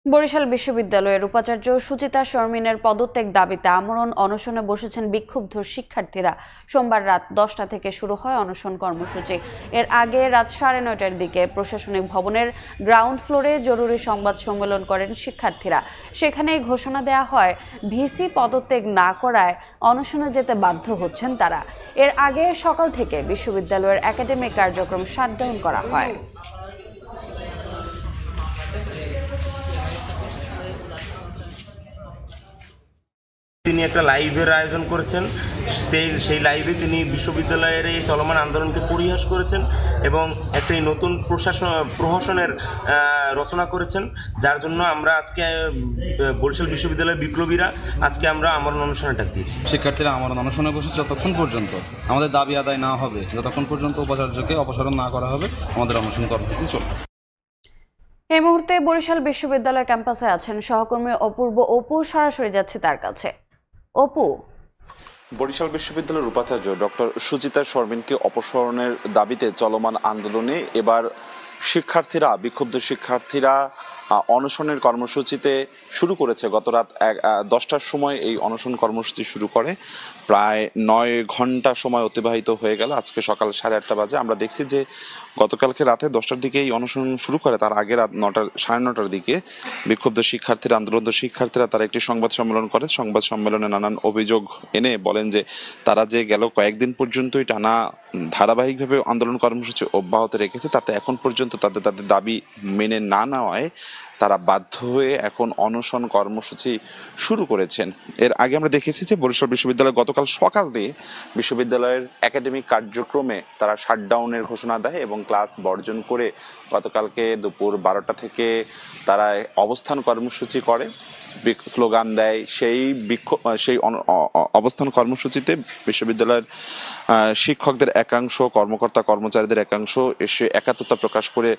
বরিশাল বিশ্ববিদ্যালয়ের উপাচার্য সুচিতা শর্মিনের পদত্যাগ দাবিতে আমরণ অনশনে বসেছেন বিক্ষুব্ধ শিক্ষার্থীরা। সোমবার রাত 10টা থেকে শুরু হয় অনশন কর্মসূচি। এর আগে রাত 9:30টার দিকে প্রশাসনিক ভবনের গ্রাউন্ড ফ্লোরে জরুরি সংবাদ সম্মেলন করেন শিক্ষার্থীরা। সেখানেই ঘোষণা দেয়া হয় ভিসি পদত্যাগ না করায় অনশনে যেতে বাধ্য হচ্ছেন তারা। এর আগে সকাল থেকে বিশ্ববিদ্যালয়ের একাডেমিক কার্যক্রম শাটডাউন করা হয়। তিনি একটা লাইভের আয়োজন করেছেন, সেই লাইভে তিনি বিশ্ববিদ্যালয়ের এই চলমান আন্দোলনকে পরিহাস করেছেন এবং একটি নতুন প্রহসনের রচনা করেছেন, যার জন্য আমরা আজকে বরিশাল বিশ্ববিদ্যালয়ের বিপ্লবীরা আজকে আমরা আমরণ অনুষ্ঠানে ডাক দিয়েছি। শিক্ষার্থীরা আমরণ অনুষ্ঠানে বসে যতক্ষণ পর্যন্ত আমাদের দাবি আদায় না হবে, যতক্ষণ পর্যন্ত উপাচার্যকে অপসারণ না করা হবে, আমাদের অনশন কর্মসূচি চলবে। এই মুহূর্তে বরিশাল বিশ্ববিদ্যালয় ক্যাম্পাসে আছেন সহকর্মী অপু। সরাসরি যাচ্ছে তার কাছে। অপু, বরিশাল বিশ্ববিদ্যালয়ের উপাচার্য ডক্টর সুচিতা শর্মিনকে অপসারণের দাবিতে চলমান আন্দোলনে এবার বিক্ষুব্ধ শিক্ষার্থীরা অনশনের কর্মসূচিতে শুরু করেছে। গত রাত 10টার সময় এই অনশন কর্মসূচি শুরু করে, প্রায় 9 ঘন্টা সময় অতিবাহিত হয়ে গেল। আজকে সকাল 8:30 বাজে আমরা দেখছি যে গতকালকে রাতে 10টার দিকে এই অনশন শুরু করে, তার আগে রাত 9:30টার দিকে বিক্ষুব্ধ শিক্ষার্থীরা, আন্দোলনরত শিক্ষার্থীরা তারা একটি সংবাদ সম্মেলন করে। সংবাদ সম্মেলনে নানান অভিযোগ এনে বলেন যে তারা যে গেল কয়েকদিন পর্যন্তই টানা ধারাবাহিকভাবে আন্দোলন কর্মসূচি অব্যাহত রেখেছে, তাতে এখন পর্যন্ত তাদের দাবি মেনে না নেওয়ায় তারা বাধ্য হয়ে এখন অনশন কর্মসূচি শুরু করেছেন। এর আগে আমরা দেখেছি যে বরিশাল বিশ্ববিদ্যালয় গতকাল সকাল দিয়ে বিশ্ববিদ্যালয়ের একাডেমিক কার্যক্রমে তারা শাটডাউনের ঘোষণা দেয় এবং ক্লাস বর্জন করে গতকালকে দুপুর 12টা থেকে তারা অবস্থান কর্মসূচি করে, স্লোগান দেয়। সেই অবস্থান কর্মসূচিতে বিশ্ববিদ্যালয়ের শিক্ষকদের একাংশ, কর্মকর্তা কর্মচারীদের একাংশ এসে একাত্মতা প্রকাশ করে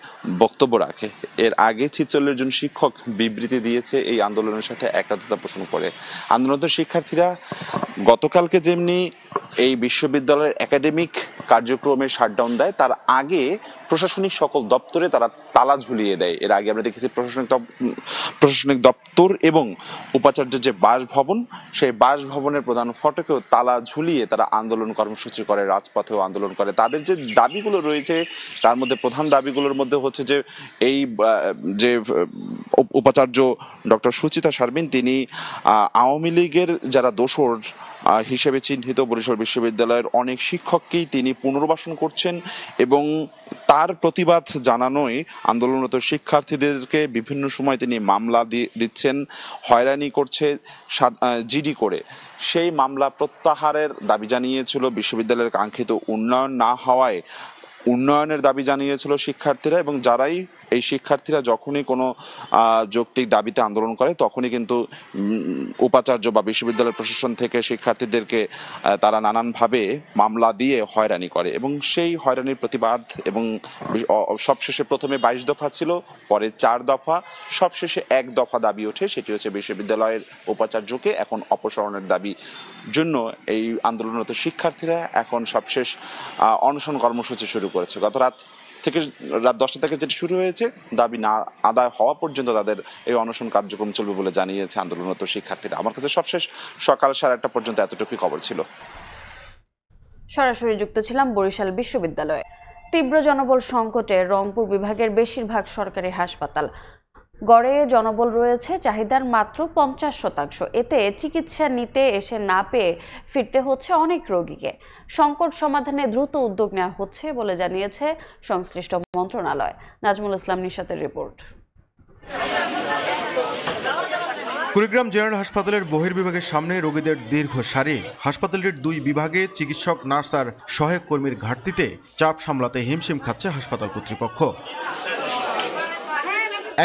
বক্তব্য রাখে। এর আগে 46 জন শিক্ষক বিবৃতি দিয়েছে এই আন্দোলনের সাথে একাত্মতা পোষণ করে। আন্দোলনরত শিক্ষার্থীরা গতকালকে যেমনি এই বিশ্ববিদ্যালয়ের একাডেমিক কার্যক্রমের শাটডাউন দেয়, তার আগে প্রশাসনিক সকল দপ্তরে তারা তালা ঝুলিয়ে দেয়। এর আগে আমরা দেখেছি প্রশাসনিক দপ্তর এবং উপাচার্যের যে বাসভবন, সেই বাসভবনের প্রধান ফটকেও তালা ঝুলিয়ে তারা আন্দোলন কর্মসূচি করে, রাজপথেও আন্দোলন করে। তাদের যে দাবিগুলো রয়েছে তার মধ্যে প্রধান দাবিগুলোর মধ্যে হচ্ছে যে এই যে উপাচার্য ডক্টর সুচিতা শারমিন তিনি আওয়ামী লীগের যারা দোসর হিসেবে চিহ্নিত বরিশাল বিশ্ববিদ্যালয়ের অনেক শিক্ষককেই তিনি পুনর্বাসন করছেন এবং তার প্রতিবাদ জানানোয় আন্দোলনরত শিক্ষার্থীদেরকে বিভিন্ন সময় তিনি মামলা দিচ্ছেন, হয়রানি করছে জিডি করে। সেই মামলা প্রত্যাহারের দাবি জানিয়েছিল বিশ্ববিদ্যালয়ের কাঙ্ক্ষিত উন্নয়ন না হওয়ায় উন্নয়নের দাবি জানিয়েছিল শিক্ষার্থীরা, এবং যারাই এই শিক্ষার্থীরা যখনই কোনো যৌক্তিক দাবিতে আন্দোলন করে তখনই কিন্তু উপাচার্য বা বিশ্ববিদ্যালয় প্রশাসন থেকে শিক্ষার্থীদেরকে তারা নানানভাবে মামলা দিয়ে হয়রানি করে এবং সেই হয়রানির প্রতিবাদ এবং সবশেষে প্রথমে 22 দফা ছিল, পরে 4 দফা, সবশেষে 1 দফা দাবি ওঠে, সেটি হচ্ছে বিশ্ববিদ্যালয়ের উপাচার্যকে এখন অপসারণের দাবি জন্য এই আন্দোলনরত শিক্ষার্থীরা এখন সবশেষ অনশন কর্মসূচি শুরু করেছে। গত রাত 10টা থেকে যেটি শুরু হয়েছে, দাবি না আদায় হওয়া পর্যন্ত তাদের এই অনশন কার্যক্রম চলবে বলে জানিয়েছে আন্দোলনরত শিক্ষার্থীরা। আমার কাছে সবশেষ সকাল 1:30 পর্যন্ত এতটুকুই খবর ছিল। সরাসরি যুক্ত ছিলাম বরিশাল বিশ্ববিদ্যালয়ে। তীব্র জনবল সংকটে রংপুর বিভাগের বেশিরভাগ সরকারি হাসপাতাল গড়ে জনবল রয়েছে চাহিদার মাত্র 50%। এতে চিকিৎসা নিতে এসে না পেয়ে ফিরতে হচ্ছে অনেক রোগীকে। সংকট সমাধানে দ্রুত উদ্যোগ নেওয়া হচ্ছে বলে জানিয়েছে সংশ্লিষ্ট মন্ত্রণালয়। নাজমুল ইসলাম নিশাতের রিপোর্ট। কুড়িগ্রাম জেনারেল হাসপাতালের বহির্বিভাগের সামনে রোগীদের দীর্ঘ সারি। হাসপাতালটির 2 বিভাগে চিকিৎসক, নার্স আর সহায়ক কর্মীর ঘাটতিতে চাপ সামলাতে হিমশিম খাচ্ছে হাসপাতাল কর্তৃপক্ষ।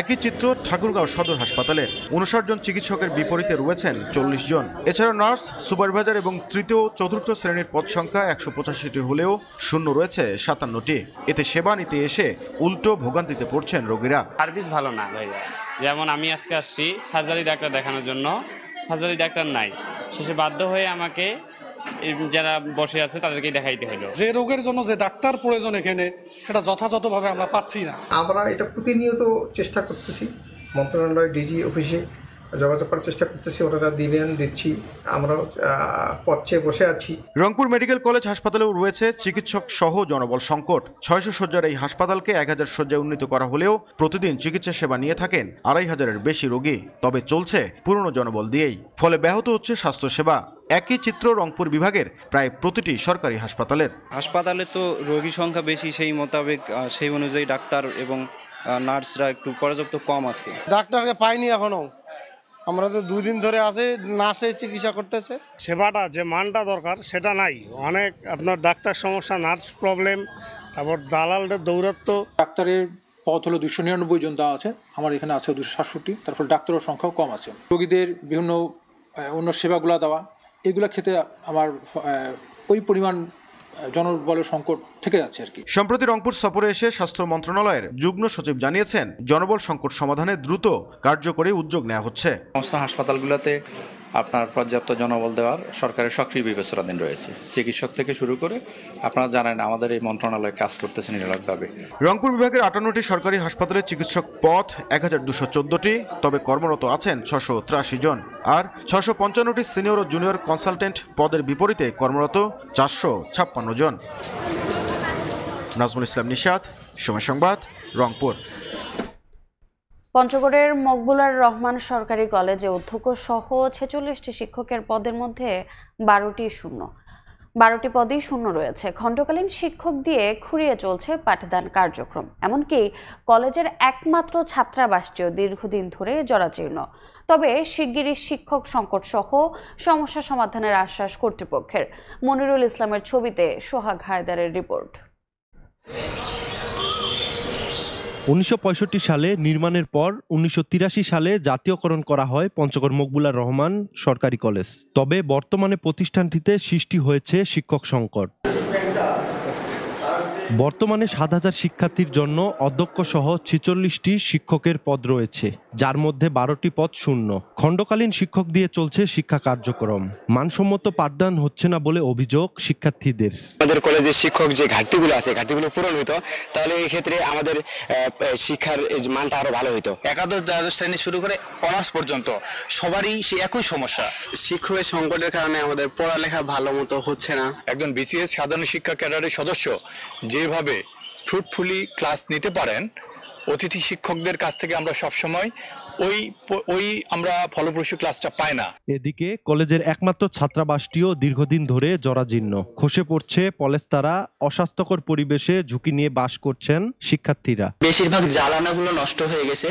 একই চিত্র ঠাকুরগাঁও সদর হাসপাতালের। 59 জন চিকিৎসকের বিপরীতে রয়েছেন 40 জন। এছাড়া নার্স, সুপারভাইজার এবং তৃতীয় চতুর্থ শ্রেণীর পদ সংখ্যা 185টি হলেও শূন্য রয়েছে 57টি। এতে সেবা নিতে এসে উল্টো ভোগান্তিতে পড়ছেন রোগীরা। সার্ভিস ভালো না ভাইয়া, যেমন আমি আজকে আসছি সার্জারি ডাক্তার দেখানোর জন্য, সার্জারি ডাক্তার নাই, শেষে বাধ্য হয়ে আমাকে যারা বসে আছে তাদেরকে দেখাইতে হলো। যে রোগের জন্য যে ডাক্তার প্রয়োজন এখানে সেটা যথাযথভাবে আমরা পাচ্ছি না। আমরা এটা প্রতিনিয়ত চেষ্টা করতেছি, মন্ত্রণালয় ডিজি অফিসে যোগাযোগ করার চেষ্টা করতেছি, ওনারা দিচ্ছি, আমরা পথে বসে আছি। রংপুর মেডিকেল কলেজ হাসপাতালেও রয়েছে চিকিৎসক সহ জনবল সংকট। 600 শয্যার এই হাসপাতালকে 1000 শয্যায় উন্নীত করা হলেও প্রতিদিন চিকিৎসা সেবা নিয়ে থাকেন 2500-এর বেশি রোগী। তবে চলছে পুরনো জনবল দিয়েই, ফলে ব্যাহত হচ্ছে স্বাস্থ্যসেবা। একই চিত্র রংপুর বিভাগের প্রায় প্রতিটি সরকারি হাসপাতালের। হাসপাতালে তো রোগী সংখ্যা বেশি, সেই মোতাবেক সেই অনুযায়ী ডাক্তার এবং নার্সরা একটু পর্যাপ্ত কম আছে। ডাক্তারকে পাইনি এখনো, আমরা তো 2 দিন ধরে আছে, নার্সে চিকিৎসা করতেছে। সেবাটা যে মানটা দরকার সেটা নাই। অনেক আপনার ডাক্তার সমস্যা, নার্স প্রবলেম, তারপর দালালদের দৌরাত্ম্য। ডাক্তারের পদ হলো 299 জন দেওয়া আছে, আমার এখানে আছে 267। তারপর ডাক্তারের সংখ্যাও কম আছে। রোগীদের বিভিন্ন অন্য সেবাগুলো দেওয়া, এগুলো ক্ষেত্রে আমার ওই পরিমাণ জনবলের সংকট থেকে যাচ্ছে আর কি। সম্প্রতি রংপুর সফরে এসে স্বাস্থ্য মন্ত্রণালয়ের যুগ্ম সচিব জানিয়েছেন, জনবল সংকট সমাধানে দ্রুত কার্যকরী উদ্যোগ নেওয়া হচ্ছে। সমস্ত হাসপাতালগুলোতে আপনার পর্যাপ্ত জনবল দেওয়ার সরকারের সক্রিয় বিবেচনাধীন রয়েছে। চিকিৎসক থেকে শুরু করে আপনারা জানেন আমাদের এই মন্ত্রণালয় কাজ করতেছে নিরলসভাবে। রংপুর বিভাগের 58টি সরকারি হাসপাতালে চিকিৎসক পদ 1214টি, তবে কর্মরত আছেন 683 জন। আর 655টি সিনিয়র ও জুনিয়র কনসালটেন্ট পদের বিপরীতে কর্মরত 456 জন। নাজমুল ইসলাম নিশাত, সময় সংবাদ, রংপুর। পঞ্চগড়ের মকবুলার রহমান সরকারি কলেজে অধ্যক্ষ সহ 46টি শিক্ষকের পদের মধ্যে 12টি পদই শূন্য রয়েছে। খণ্ডকালীন শিক্ষক দিয়ে খুঁড়িয়ে চলছে পাঠদান কার্যক্রম। এমনকি কলেজের একমাত্র ছাত্রাবাসটিও দীর্ঘদিন ধরে জরাজীর্ণ। তবে শিগগিরই শিক্ষক সংকট সহ সমস্যা সমাধানের আশ্বাস কর্তৃপক্ষের। মনিরুল ইসলামের ছবিতে সোহাগ হায়দারের রিপোর্ট। 1965 সালে নির্মাণের পর 1983 সালে জাতীয়করণ করা হয় পঞ্চগড় মকবুলার রহমান সরকারি কলেজ। তবে বর্তমানে প্রতিষ্ঠানটিতে সৃষ্টি হয়েছে শিক্ষক সংকট। বর্তমানে 7000 শিক্ষার্থীর জন্য অধ্যক্ষ সহ 46টি শিক্ষকের পদ রয়েছে, যার মধ্যে 12টি পদ শূন্য। খণ্ডকালীন শিক্ষক দিয়ে চলছে শিক্ষা কার্যক্রম। মানসম্মত পাঠদান হচ্ছে না বলে অভিযোগ শিক্ষার্থীদের। আমাদের কলেজের শিক্ষক যে ঘাটতিগুলো আছে, ঘাটতিগুলো পূরণ হতো, তাহলে এই ক্ষেত্রে আমাদের শিক্ষার মানটা আরো ভালো হতো। একাদশ দ্বাদশ শ্রেণী শুরু করে অনার্স পর্যন্ত সবারই সে একই সমস্যা। শিক্ষকের সংকটের কারণে আমাদের পড়ালেখা ভালো মতো হচ্ছে না। একজন বিসিএস সাধারণ শিক্ষা ক্যাডারের সদস্য যেভাবে ফ্রুটফুলি ক্লাস নিতে পারেন, অতিথি শিক্ষকদের কাছ থেকে আমরা সবসময় ওই আমরা ফলপ্রসূ ক্লাসটা পাই না। এদিকে কলেজের একমাত্র ছাত্রাবাসটিও দীর্ঘদিন ধরে জরাজীর্ণ, খসে পড়ছে পলেস্তারা, অস্বাস্থ্যকর পরিবেশে ঝুঁকি নিয়ে বাস করছেন শিক্ষার্থীরা। বেশিরভাগ জ্বালানাগুলো নষ্ট হয়ে গেছে,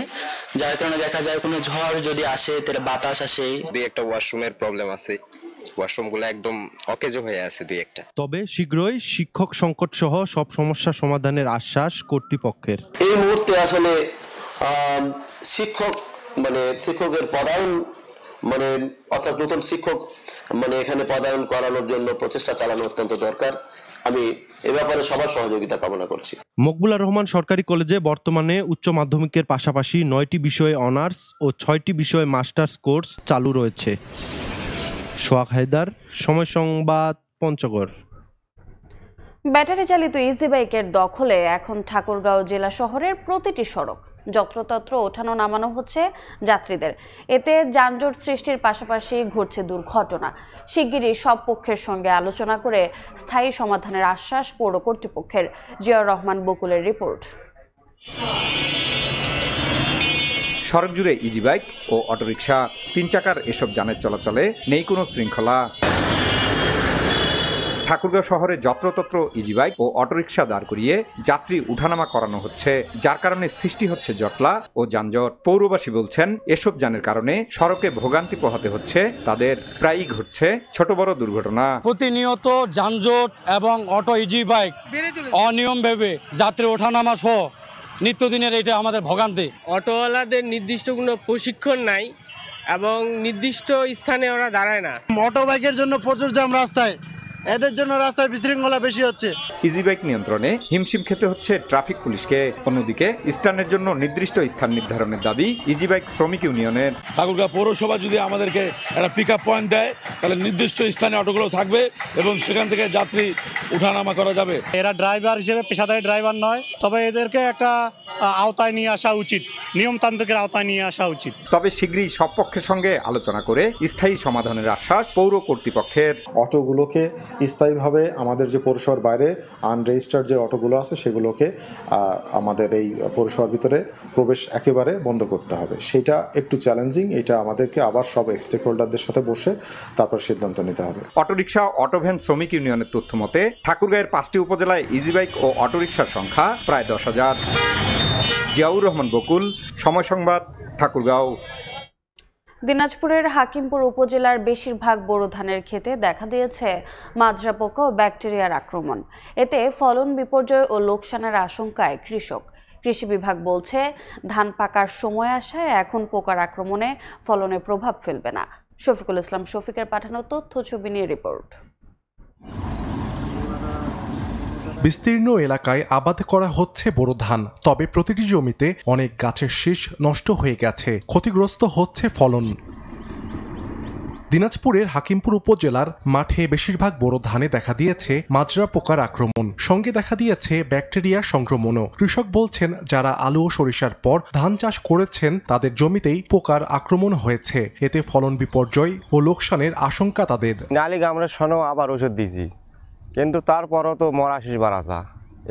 যার কারণে দেখা যায় কোনো ঝড় যদি আসে তাহলে বাতাস আসে। দুই একটা ওয়াশরুমের প্রবলেম আছে, ওয়াশরুমগুলো একদম অকেজো হয়ে আছে দুই একটা। তবে শীঘ্রই শিক্ষক সংকট সহ সব সমস্যা সমাধানের আশ্বাস কর্তৃপক্ষের। এই মুহূর্তে আসলে শিক্ষকের পদায়ন অর্থাৎ নতুন শিক্ষক এখানে পদায়ন করানোর জন্য প্রচেষ্টা চালানো অত্যন্ত দরকার। আমি এ ব্যাপারে সবার সহযোগিতা কামনা করছি। মকবুলার রহমান সরকারি কলেজে বর্তমানে উচ্চ মাধ্যমিকের পাশাপাশি 9টি বিষয়ে অনার্স ও 6টি বিষয়ে মাস্টার্স কোর্স চালু রয়েছে। সোহাগ হায়দার, সময় সংবাদ, পঞ্চগড়। ব্যাটারি চালিত ইজি বাইকের দখলে এখন ঠাকুরগাঁও জেলা শহরের প্রতিটি সড়ক। যত্রতত্র ওঠানো নামানো হচ্ছে যাত্রীদের, এতে যানজট সৃষ্টির পাশাপাশি ঘটছে দুর্ঘটনা। শিগগিরই সব পক্ষের সঙ্গে আলোচনা করে স্থায়ী সমাধানের আশ্বাস পৌর কর্তৃপক্ষের। জিয়াউর রহমান বকুলের রিপোর্ট। সড়ক জুড়ে ইজি বাইক ও অটোরিকশা, 3 চাকার এসব যানের চলাচলে নেই কোনো শৃঙ্খলা। ঠাকুরগাঁও শহরে যত্রতত্র ইজি বাইক ও অটোরিকশা দাঁড় করিয়ে যাত্রী উঠানামা করানো হচ্ছে, যার কারণে সৃষ্টি হচ্ছে জটলা ও যানজট। পৌরবাসী বলছেন, এসব যানের কারণে সড়কে ভোগান্তি পোহাতে হচ্ছে তাদের, প্রায়ই ঘটছে ছোট বড় দুর্ঘটনা। প্রতিনিয়ত যানজট এবং অটো ইজি বাইক অনিয়মভাবে যাত্রী ওঠানামা সহ নিত্যদিনের এটা আমাদের ভোগান্তি। অটোওয়ালাদের নির্দিষ্ট কোনো প্রশিক্ষণ নাই এবং নির্দিষ্ট স্থানে ওরা দাঁড়ায় না। মোটর বাইকের জন্য প্রচুর জ্যাম রাস্তায়, এদের জন্য রাস্তায় বিশৃঙ্খলা বেশি হচ্ছে। ইজি বাইক নিয়ন্ত্রণে হিমশিম খেতে হচ্ছে ট্রাফিক পুলিশকে। অন্যদিকে স্ট্যান্ডের জন্য নির্দিষ্ট স্থান নির্ধারণের দাবি ইজি বাইক শ্রমিক ইউনিয়নের। ঠাকুরগাঁও পৌরসভা যদি আমাদেরকে একটা পিক আপ পয়েন্ট দেয়, তাহলে নির্দিষ্ট স্থানে অটোগুলো থাকবে এবং সেখান থেকে যাত্রী উঠানামা করা যাবে। এরা ড্রাইভার হিসেবে পেশাদারী ড্রাইভার নয়, তবে এদেরকে একটা আওতায় নিয়ে আসা উচিত, নিয়মতান্ত্রিকের আওতায় নিয়ে আসা উচিত। তবে শীঘ্রই সব পক্ষের সঙ্গে আলোচনা করে স্থায়ী সমাধানের আশ্বাস পৌর কর্তৃপক্ষের। অটোগুলোকে স্থায়ীভাবে আমাদের যে পৌরসভার বাইরে আনরেজিস্টার্ড যে অটোগুলো আছে সেগুলোকে আমাদের এই পৌরসভার ভিতরে প্রবেশ একেবারে বন্ধ করতে হবে। সেটা একটু চ্যালেঞ্জিং, এটা আমাদেরকে আবার সব স্টেক হোল্ডারদের সাথে বসে তারপর সিদ্ধান্ত নিতে হবে। অটোরিকশা অটোভ্যান শ্রমিক ইউনিয়নের তথ্য মতে ঠাকুরগাঁয়ের 5টি উপজেলায় ইজি বাইক ও অটোরিকশার সংখ্যা প্রায় 10,000। জিয়াউর রহমান বকুল, সময় সংবাদ, ঠাকুরগাঁও। দিনাজপুরের হাকিমপুর উপজেলার বেশিরভাগ বোরো ধানের ক্ষেতে দেখা দিয়েছে মাজরা পোকা ও ব্যাকটেরিয়ার আক্রমণ। এতে ফলন বিপর্যয় ও লোকসানের আশঙ্কায় কৃষক। কৃষি বিভাগ বলছে, ধান পাকার সময় আসায় এখন পোকার আক্রমণে ফলনে প্রভাব ফেলবে না। শফিকুল ইসলাম শফিকের পাঠানো তথ্য ছবি নিয়ে রিপোর্ট। বিস্তীর্ণ এলাকায় আবাদ করা হচ্ছে বোরো ধান, তবে প্রতিটি জমিতে অনেক গাছের শীষ নষ্ট হয়ে গেছে, ক্ষতিগ্রস্ত হচ্ছে ফলন। দিনাজপুরের হাকিমপুর উপজেলার মাঠে বেশিরভাগ বোরো ধানে দেখা দিয়েছে মাজরা পোকার আক্রমণ, সঙ্গে দেখা দিয়েছে ব্যাকটেরিয়ার সংক্রমণও। কৃষক বলছেন, যারা আলু ও সরিষার পর ধান চাষ করেছেন তাদের জমিতেই পোকার আক্রমণ হয়েছে, এতে ফলন বিপর্যয় ও লোকসানের আশঙ্কা তাদের। নালি গামড়ার সনও আবার ওষুধ দিয়েছি, কিন্তু তারপরও তো মরা শীষ বাড়াছা।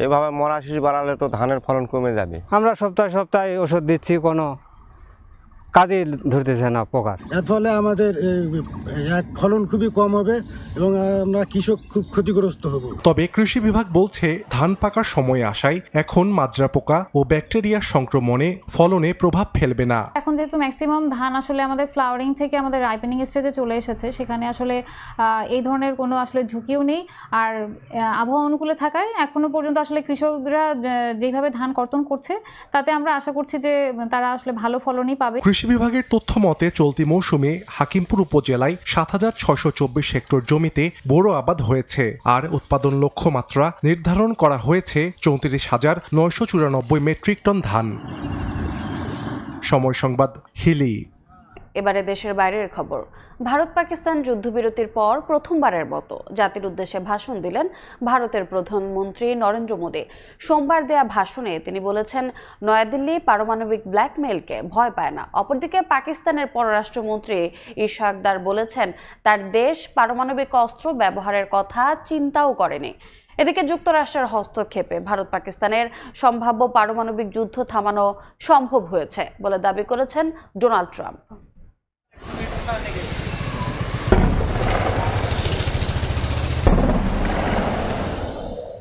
এভাবে মরা শীষ বাড়ালে তো ধানের ফলন কমে যাবে। আমরা সপ্তাহে সপ্তাহে ওষুধ দিচ্ছি, কোনো কাজে ধরতেছে না পোকার। এর ফলে আমাদের ফলন খুবই কম হবে এবং আমরা কৃষক খুব ক্ষতিগ্রস্ত হব। তবে কৃষি বিভাগ বলছে, ধান পাকার সময় আসায় এখন মাজরা পোকা ও ব্যাকটেরিয়ার সংক্রমণে ফলনে প্রভাব ফেলবে না। এখন যেহেতু ম্যাক্সিমাম ধান আসলে আমাদের ফ্লাওয়ারিং থেকে আমাদের রাইপেনিং স্টেজে চলে এসেছে, সেখানে আসলে এই ধরনের কোনো আসলে ঝুঁকিও নেই। আর আবহাওয়া অনুকূলে থাকায় এখনো পর্যন্ত আসলে কৃষকরা যেভাবে ধান কর্তন করছে, তাতে আমরা আশা করছি যে তারা আসলে ভালো ফলনই পাবে। কৃষি বিভাগের তথ্য মতে চলতি মৌসুমে হাকিমপুর উপজেলায় 7,624 হেক্টর জমিতে বোরো আবাদ হয়েছে, আর উৎপাদন লক্ষ্যমাত্রা নির্ধারণ করা হয়েছে 34,994 মেট্রিক টন ধান। সময় সংবাদ, হিলি। এবারে দেশের বাইরের খবর। ভারত পাকিস্তান যুদ্ধবিরতির পর প্রথমবারের মতো জাতির উদ্দেশ্যে ভাষণ দিলেন ভারতের প্রধানমন্ত্রী নরেন্দ্র মোদী। সোমবার দেয়া ভাষণে তিনি বলেছেন, নয়াদিল্লি পারমাণবিক ব্ল্যাকমেইলকে ভয় পায় না। অপরদিকে পাকিস্তানের পররাষ্ট্রমন্ত্রী ইশাক দার বলেছেন, তার দেশ পারমাণবিক অস্ত্র ব্যবহারের কথা চিন্তাও করেনি। এদিকে যুক্তরাষ্ট্রের হস্তক্ষেপে ভারত পাকিস্তানের সম্ভাব্য পারমাণবিক যুদ্ধ থামানো সম্ভব হয়েছে বলে দাবি করেছেন ডোনাল্ড ট্রাম্প।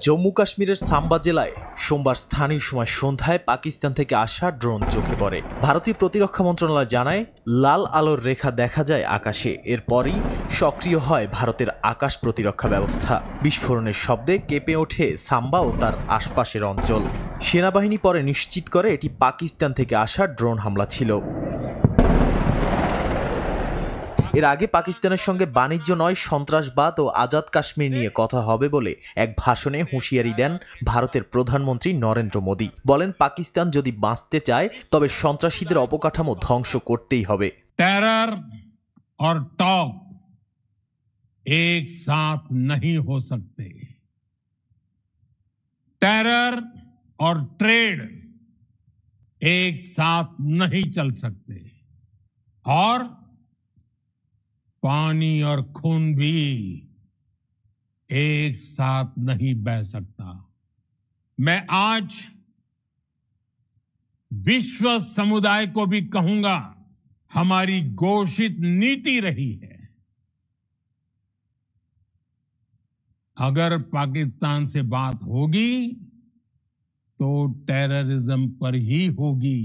জম্মু কাশ্মীরের সাম্বা জেলায় সোমবার স্থানীয় সময় সন্ধ্যায় পাকিস্তান থেকে আসা ড্রোন চোখে পড়ে। ভারতীয় প্রতিরক্ষা মন্ত্রণালয় জানায়, লাল আলোর রেখা দেখা যায় আকাশে। এরপরই সক্রিয় হয় ভারতের আকাশ প্রতিরক্ষা ব্যবস্থা। বিস্ফোরণের শব্দে কেঁপে ওঠে সাম্বা ও তার আশপাশের অঞ্চল। সেনাবাহিনী পরে নিশ্চিত করে এটি পাকিস্তান থেকে আসা ড্রোন হামলা ছিল। এর আগে পাকিস্তানের সঙ্গে বাণিজ্য নয়, সন্ত্রাসবাদ ও আজাদ কাশ্মীর নিয়ে কথা হবে বলে এক ভাষণে হুঁশিয়ারি দেন ভারতের প্রধানমন্ত্রী নরেন্দ্র মোদী। বলেন, পাকিস্তান যদি বাঁচতে চায় তবে সন্ত্রাসীদের অবকাঠামো ধ্বংস করতেই হবে। टेरर और टॉप एक साथ नहीं हो सकते। टेरर और ट्रेड एक साथ नहीं चल सकते और पानी और खून भी एक साथ नहीं बह सकता। मैं आज विश्व समुदाय को भी कहूंगा, हमारी घोषित नीति रही है, अगर पाकिस्तान से बात होगी तो टेररिज्म पर ही होगी।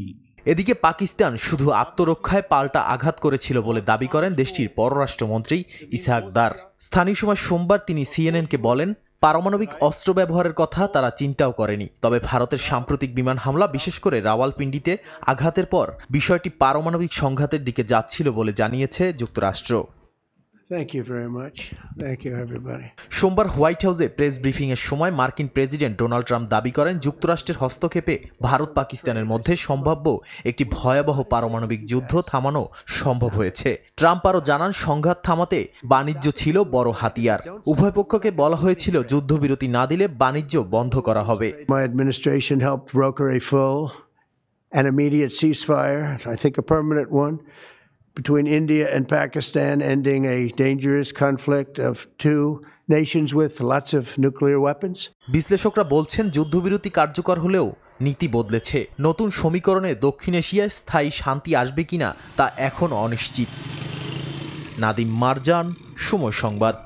এদিকে পাকিস্তান শুধু আত্মরক্ষায় পাল্টা আঘাত করেছিল বলে দাবি করেন দেশটির পররাষ্ট্রমন্ত্রী ইসহাক দার। স্থানীয় সময় সোমবার তিনি সিএনএনকে বলেন, পারমাণবিক অস্ত্র ব্যবহারের কথা তারা চিন্তাও করেনি। তবে ভারতের সাম্প্রতিক বিমান হামলা, বিশেষ করে রাওয়ালপিন্ডিতে আঘাতের পর বিষয়টি পারমাণবিক সংঘাতের দিকে যাচ্ছিল বলে জানিয়েছে যুক্তরাষ্ট্র। Thank you very much. Thank you, everybody. সোমবার হোয়াইট হাউসে প্রেস ব্রিফিং এর সময় মার্কিন প্রেসিডেন্ট ডোনাল্ড ট্রাম্প দাবি করেন, যুক্তরাষ্ট্রের হস্তক্ষেপে ভারত পাকিস্তানের মধ্যে সম্ভাব্য একটি ভয়াবহ পারমাণবিক যুদ্ধ থামানো সম্ভব হয়েছে। ট্রাম্প আরও জানান, সংঘাত থামাতে বাণিজ্য ছিল বড় হাতিয়ার। উভয় পক্ষকে বলা হয়েছিল যুদ্ধবিরতি না দিলে বাণিজ্য বন্ধ করা হবে। My administration helped broker a full and immediate ceasefire, I think a permanent one, between India and Pakistan, ending a dangerous conflict of two nations with lots of nuclear weapons. বিশ্লেষকরা বলছেন, যুদ্ধবিরতি কার্যকর হলেও নীতি বদলেছে। নতুন সমীকরণে দক্ষিণ এশিয়ায় স্থায়ী শান্তি আসবে কিনা তা এখন অনিশ্চিত। নাদিম মারজান, সময় সংবাদ।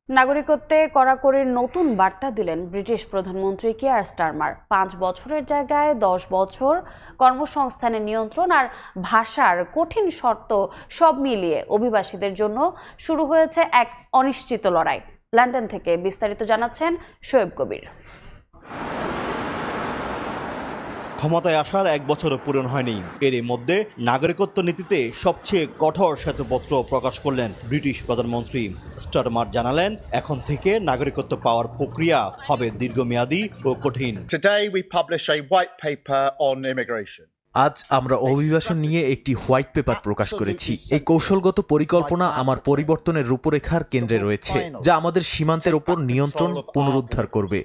নাগরিকত্বে কড়াকড়ির নতুন বার্তা দিলেন ব্রিটিশ প্রধানমন্ত্রী কিয়ার স্টারমার। 5 বছরের জায়গায় 10 বছর, কর্মসংস্থানের নিয়ন্ত্রণ আর ভাষার কঠিন শর্ত সব মিলিয়ে অভিবাসীদের জন্য শুরু হয়েছে এক অনিশ্চিত লড়াই। লন্ডন থেকে বিস্তারিত জানাচ্ছেন শোয়েব কবির। ক্ষমতায় আসার 1 বছরও পূরণ হয়নি। এর মধ্যে নাগরিকত্ব নীতিতে সবচেয়ে কঠোর শ্বেতপত্র প্রকাশ করলেন ব্রিটিশ প্রধানমন্ত্রী। স্টারমার জানালেন, এখন থেকে নাগরিকত্ব পাওয়ার প্রক্রিয়া হবে দীর্ঘমেয়াদী ও কঠিন। Today we publish a white paper on immigration. আজ আমরা অভিবাসন নিয়ে একটি হোয়াইট পেপার প্রকাশ করেছি। এই কৌশলগত পরিকল্পনা আমার পরিবর্তনের রূপরেখার কেন্দ্রে রয়েছে, যা আমাদের সীমান্তের উপর নিয়ন্ত্রণ পুনরুদ্ধার করবে।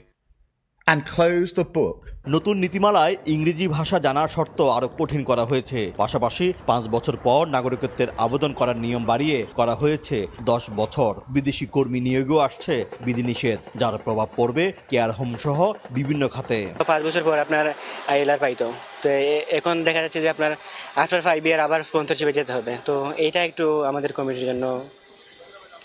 And close the book. নতুন নীতিমালায় ইংরেজি ভাষা জানার শর্ত আরো কঠিন করা হয়েছে। পাশাপাশি 5 বছর পর নাগরিকত্বের আবেদন করার নিয়ম বাড়িয়ে করা হয়েছে 10 বছর। বিদেশি কর্মী নিয়োগও আসছে বিধিনিষেধ, যার প্রভাব পড়বে কেয়ার হোম সহ বিভিন্ন খাতে। 5 বছর পর আপনার আইএলআর পাইতো, তো এখন দেখা যাচ্ছে যে আপনার আফটার 5 ইয়ার আবার স্পন্সরশিপে যেতে হবে। তো এইটা একটু আমাদের কমিটির জন্য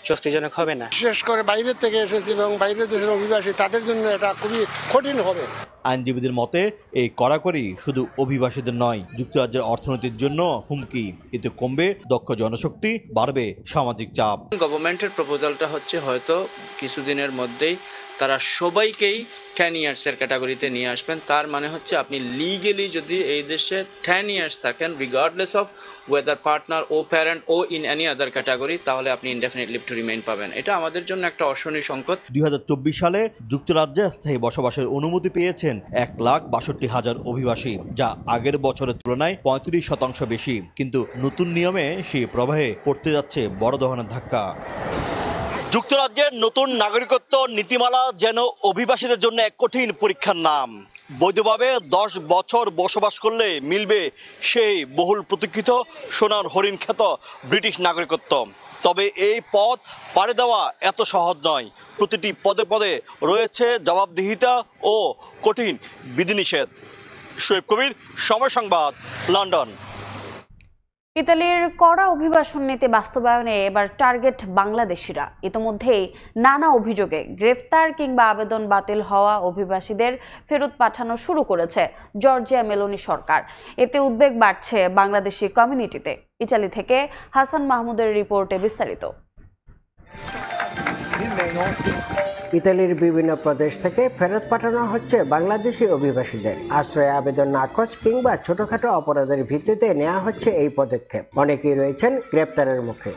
স্বস্তিজনক হবে না। বিশেষ করে বাইরের থেকে এসেছে এবং বাইরের দেশের অভিবাসী, তাদের জন্য এটা খুবই কঠিন হবে। আইনজীবীদের মতে এই কড়াকড়ি শুধু অভিবাসীদের নয়, যুক্তরাজ্যের অর্থনীতির জন্য হুমকি। এতে কমবে দক্ষ জনশক্তি, বাড়বে সামাজিক চাপ। গভর্নমেন্টের প্রপোজালটা হচ্ছে হয়তো কিছুদিনের মধ্যেই তারা সবাইকেই 10 ইয়ার্সের ক্যাটাগরিতে নিয়ে আসবেন। তার মানে হচ্ছে আপনি লিগেলি যদি এই দেশে 10 ইয়ার্স থাকেন রিগার্ডলেস অফ ওয়েদার পার্টনার ও প্যারেন্ট ও ইন এনি আদার ক্যাটাগরি, তাহলে আপনি ইনডেফিনিট লিভ টু রিমেইন পাবেন। এটা আমাদের জন্য একটা অশনি সংকট। 2024 সালে যুক্তরাজ্যে স্থায়ী বসবাসের অনুমতি পেয়েছেন 1,62,000 অভিবাসী, যা আগের বছরের তুলনায় 35% বেশি। কিন্তু নতুন নিয়মে সেই প্রবাহে পড়তে যাচ্ছে বড় ধরনের ধাক্কা। যুক্তরাজ্যের নতুন নাগরিকত্ব নীতিমালা যেন অভিবাসীদের জন্য এক কঠিন পরীক্ষার নাম। বৈধভাবে 10 বছর বসবাস করলে মিলবে সেই বহুল প্রতীক্ষিত সোনার হরিণ খ্যাত ব্রিটিশ নাগরিকত্ব। তবে এই পথ পাড়ি দেওয়া এত সহজ নয়। প্রতিটি পদে পদে রয়েছে জবাবদিহিতা ও কঠিন বিধিনিষেধ। শোয়েব কবির, সময় সংবাদ, লন্ডন। ইতালির কড়া অভিবাসন নীতি বাস্তবায়নে এবার টার্গেট বাংলাদেশিরা। ইতোমধ্যেই নানা অভিযোগে গ্রেফতার কিংবা আবেদন বাতিল হওয়া অভিবাসীদের ফেরত পাঠানো শুরু করেছে জর্জিয়া মেলোনি সরকার। এতে উদ্বেগ বাড়ছে বাংলাদেশি কমিউনিটিতে। ইতালি থেকে হাসান মাহমুদের রিপোর্টে বিস্তারিত। ইতালির বিভিন্ন প্রদেশ থেকে ফেরত পাঠানো হচ্ছে বাংলাদেশি অভিবাসীদের। আশ্রয় আবেদন নাকচ কিংবা ছোটখাটো অপরাধের ভিত্তিতে নেওয়া হচ্ছে এই পদক্ষেপ। অনেকেই রয়েছেন গ্রেপ্তারের মুখে।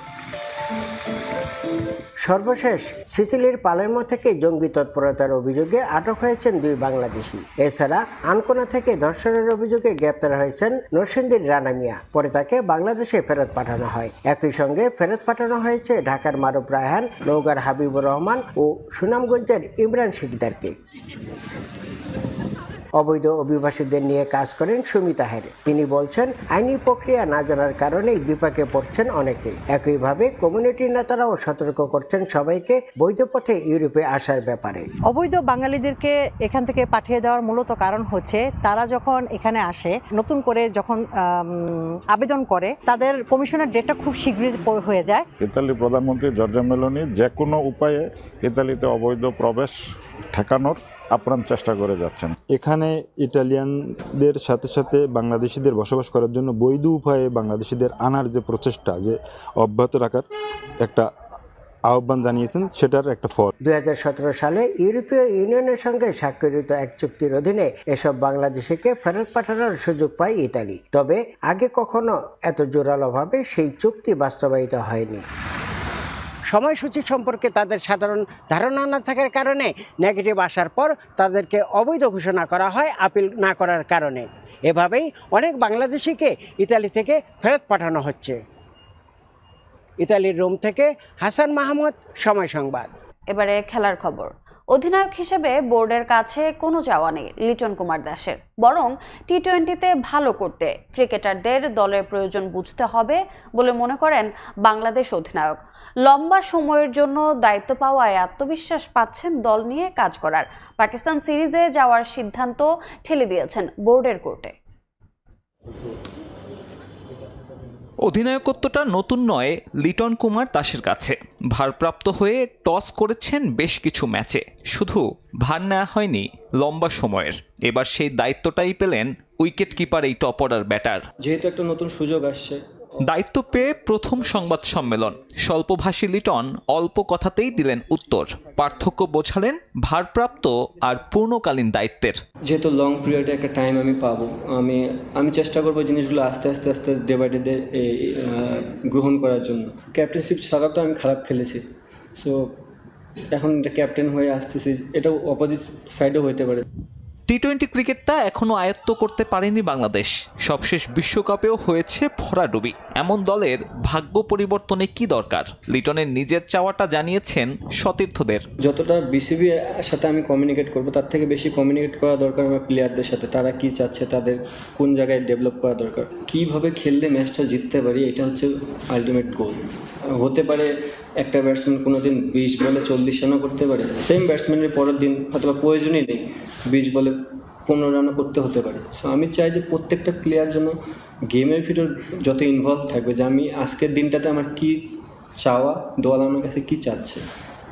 সর্বশেষ সিসিলির পালের্মো থেকে জঙ্গি তৎপরতার অভিযোগে আটক হয়েছেন 2 বাংলাদেশি। এছাড়া আনকোনা থেকে ধর্ষণের অভিযোগে গ্রেপ্তার হয়েছেন নরসিংদীর রানা মিয়া। পরে তাকে বাংলাদেশে ফেরত পাঠানো হয়। একই সঙ্গে ফেরত পাঠানো হয়েছে ঢাকার মারুফ রায়হান, নওগাঁর হাবিবুর রহমান ও সুনামগঞ্জের ইমরান শিকদারকে। অবৈধ অভিবাসীদের নিয়ে কাজ করেন সুমিতা হের। তিনি বলছেন, আইনি প্রক্রিয়া না জানার কারণেই বিপাকে পড়ছেন অনেকে। একইভাবে কমিউনিটির নেতারাও সতর্ক করছেন সবাইকে বৈধ পথে ইউরোপে আসার ব্যাপারে। অবৈধ বাঙালিদেরকে এখান থেকে পাঠিয়ে দেওয়ার মূলত কারণ হচ্ছে তারা যখন এখানে আসে নতুন করে যখন আবেদন করে তাদের কমিশনের ডেটটা খুব শীঘ্রই হয়ে যায়। ইতালির প্রধানমন্ত্রী জর্জিয়া মেলোনি যে কোনো উপায়ে ইতালিতে অবৈধ প্রবেশ ঠেকানোর আপ্রাণ চেষ্টা করে যাচ্ছেন। এখানে ইটালিয়ানদের সাথে সাথে বাংলাদেশিদের বসবাস করার জন্য বৈধ উপায়ে বাংলাদেশিদের আনার যে প্রচেষ্টা যে অব্যাহত রাখার একটা আহ্বান জানিয়েছেন, সেটার একটা ফল। 2017 সালে ইউরোপীয় ইউনিয়নের সঙ্গে স্বাক্ষরিত এক চুক্তির অধীনে এসব বাংলাদেশিকে ফেরত পাঠানোর সুযোগ পায় ইতালি। তবে আগে কখনো এত জোরালোভাবে সেই চুক্তি বাস্তবায়িত হয়নি। সময়সূচি সম্পর্কে তাদের সাধারণ ধারণা না থাকার কারণে নেগেটিভ আসার পর তাদেরকে অবৈধ ঘোষণা করা হয় আপিল না করার কারণে। এভাবেই অনেক বাংলাদেশিকে ইতালি থেকে ফেরত পাঠানো হচ্ছে। ইতালির রোম থেকে হাসান মাহমুদ, সময় সংবাদ। এবারে খেলার খবর। অধিনায়ক হিসেবে বোর্ডের কাছে কোনো চাওয়া নেই লিটন কুমার দাসের, বরং টি-20তে ভালো করতে ক্রিকেটারদের দলের প্রয়োজন বুঝতে হবে বলে মনে করেন বাংলাদেশ অধিনায়ক। লম্বা সময়ের জন্য দায়িত্ব পাওয়ায় আত্মবিশ্বাস পাচ্ছেন দল নিয়ে কাজ করার। পাকিস্তান সিরিজে যাওয়ার সিদ্ধান্ত ঠেলে দিয়েছেন বোর্ডের কোর্টে। অধিনায়কত্বটা নতুন নয় লিটন কুমার দাসের কাছে। ভারপ্রাপ্ত হয়ে টস করেছেন বেশ কিছু ম্যাচে, শুধু ভার নেওয়া হয়নি লম্বা সময়ের। এবার সেই দায়িত্বটাই পেলেন উইকেট কিপার এই টপ অর্ডার ব্যাটার। যেহেতু একটা নতুন সুযোগ আসছে, দায়িত্ব পেয়ে প্রথম সংবাদ সম্মেলন স্বল্পভাষী লিটন অল্প কথাতেই দিলেন উত্তর। পার্থক্য বোঝালেন ভারপ্রাপ্ত আর পূর্ণকালীন দায়িত্বের। যেহেতু লং পিরিয়ডে একটা টাইম আমি পাবো, আমি চেষ্টা করবো জিনিসগুলো আস্তে আস্তে ডে বাই ডে গ্রহণ করার জন্য। ক্যাপ্টেনশিপ ছাড়াও তো আমি খারাপ খেলেছি, সো এখন ক্যাপ্টেন হয়ে আসতেছি, এটাও অপোজিট সাইডও হতে পারে। টি-20 ক্রিকেটটা এখনো আয়ত্ত করতে পারেনি বাংলাদেশ। সবশেষ বিশ্বকাপেও হয়েছে ভরাডুবি। এমন দলের ভাগ্য পরিবর্তনে কি দরকার? লিটনের নিজের চাওয়াটা জানিয়েছেন সতীর্থদের। যতটা বিসিবি সাথে আমি কমিউনিকেট করব, তার থেকে বেশি কমিউনিকেট করা দরকার আমার প্লেয়ারদের সাথে। তারা কি চাচ্ছে, তাদের কোন জায়গায় ডেভেলপ করা দরকার, কীভাবে খেললে ম্যাচটা জিততে পারি, এটা হচ্ছে আলটিমেট গোল। হতে পারে একটা ব্যাটসম্যান কোনো দিন 20 বলে 40 রানও করতে পারে, সেম ব্যাটসম্যানের পরের দিন হয়তো প্রয়োজনই নেই 20 বলে 15 রানও করতে হতে পারে। সো আমি চাই যে প্রত্যেকটা প্লেয়ার যেন গেমের ভিতর যত ইনভলভ থাকবে, যে আমি আজকের দিনটাতে আমার কি চাওয়া, দল আমার কাছে কি চাচ্ছে।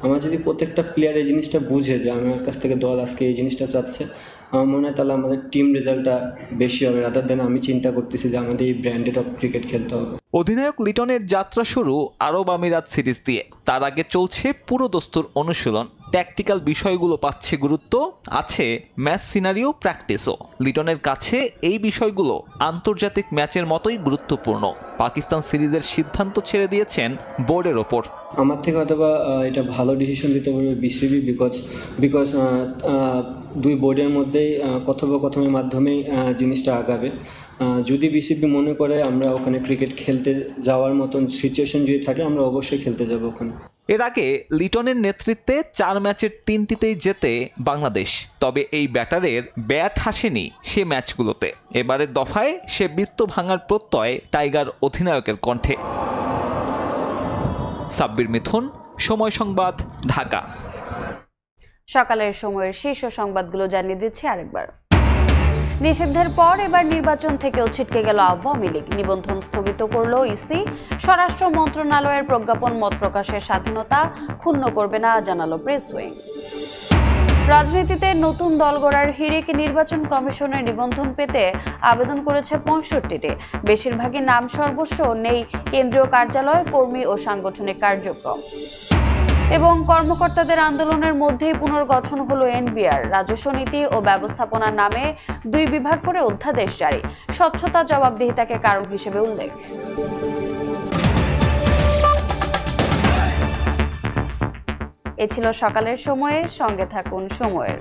আমার যদি প্রত্যেকটা প্লেয়ার এই জিনিসটা বুঝে যে আমার কাছ থেকে দল আজকে এই জিনিসটা চাচ্ছে, আমার মনে হয় তাহলে আমাদের টিম রেজাল্টটা বেশি হবে, রাদার দেন আমি চিন্তা করতেছি যে আমাদের এই ব্র্যান্ডেড অফ ক্রিকেট খেলতে হবে। অধিনায়ক লিটনের যাত্রা শুরু আরব আমিরাত সিরিজ দিয়ে। তার আগে চলছে পুরো দস্তুর অনুশীলন। ট্যাকটিক্যাল বিষয়গুলো পাচ্ছে গুরুত্ব, আছে ম্যাচ সিনারিও প্র্যাকটিসও। লিটনের কাছে এই বিষয়গুলো আন্তর্জাতিক ম্যাচের মতোই গুরুত্বপূর্ণ। পাকিস্তান সিরিজের সিদ্ধান্ত ছেড়ে দিয়েছেন বোর্ডের ওপর। আমার থেকে হয়তোবা এটা ভালো ডিসিশন দিতে পারবে বিসিবি, বিকজ দুই বোর্ডের মধ্যেই কথোপকথনের মাধ্যমেই জিনিসটা আগাবে। যদি বিসিবি মনে করে আমরা ওখানে ক্রিকেট খেলতে যাওয়ার মতন সিচুয়েশন যদি থাকে, আমরা অবশ্যই খেলতে যাব ওখানে। এর আগে লিটনের নেতৃত্বে 4 ম্যাচের 3টিতেই জেতে বাংলাদেশ। তবে এই ব্যাটারের ব্যাট হাসেনি সে ম্যাচগুলোতে। এবারের দফায় সে বৃত্ত ভাঙার প্রত্যয় টাইগার অধিনায়কের কণ্ঠে। সাব্বির মিথুন, সময় সংবাদ, ঢাকা। সকালের সময়ের শীর্ষ সংবাদগুলো জানিয়ে দিচ্ছি আরেকবার। নিষিদ্ধের পর এবার নির্বাচন থেকেও ছিটকে গেল আওয়ামী লীগ। নিবন্ধন স্থগিত করল ইসি। স্বরাষ্ট্র মন্ত্রণালয়ের প্রজ্ঞাপন মত প্রকাশের স্বাধীনতা ক্ষুণ্ণ করবে না, জানালো প্রেস উইং। রাজনীতিতে নতুন দল গড়ার হিড়িক। নির্বাচন কমিশনের নিবন্ধন পেতে আবেদন করেছে 65টি। বেশিরভাগই নাম সর্বস্ব, নেই কেন্দ্রীয় কার্যালয়, কর্মী ও সাংগঠনিক কার্যক্রম। এবং কর্মকর্তাদের আন্দোলনের মধ্যেই পুনর্গঠন হলো এনবিআর। রাজস্ব নীতি ও ব্যবস্থাপনা নামে 2 বিভাগ করে অধ্যাদেশ জারি। স্বচ্ছতা, জবাবদিহিতাকে কারণ হিসেবে উল্লেখ। এ ছিল সকালের সময়ে। সঙ্গে থাকুন সময়ের।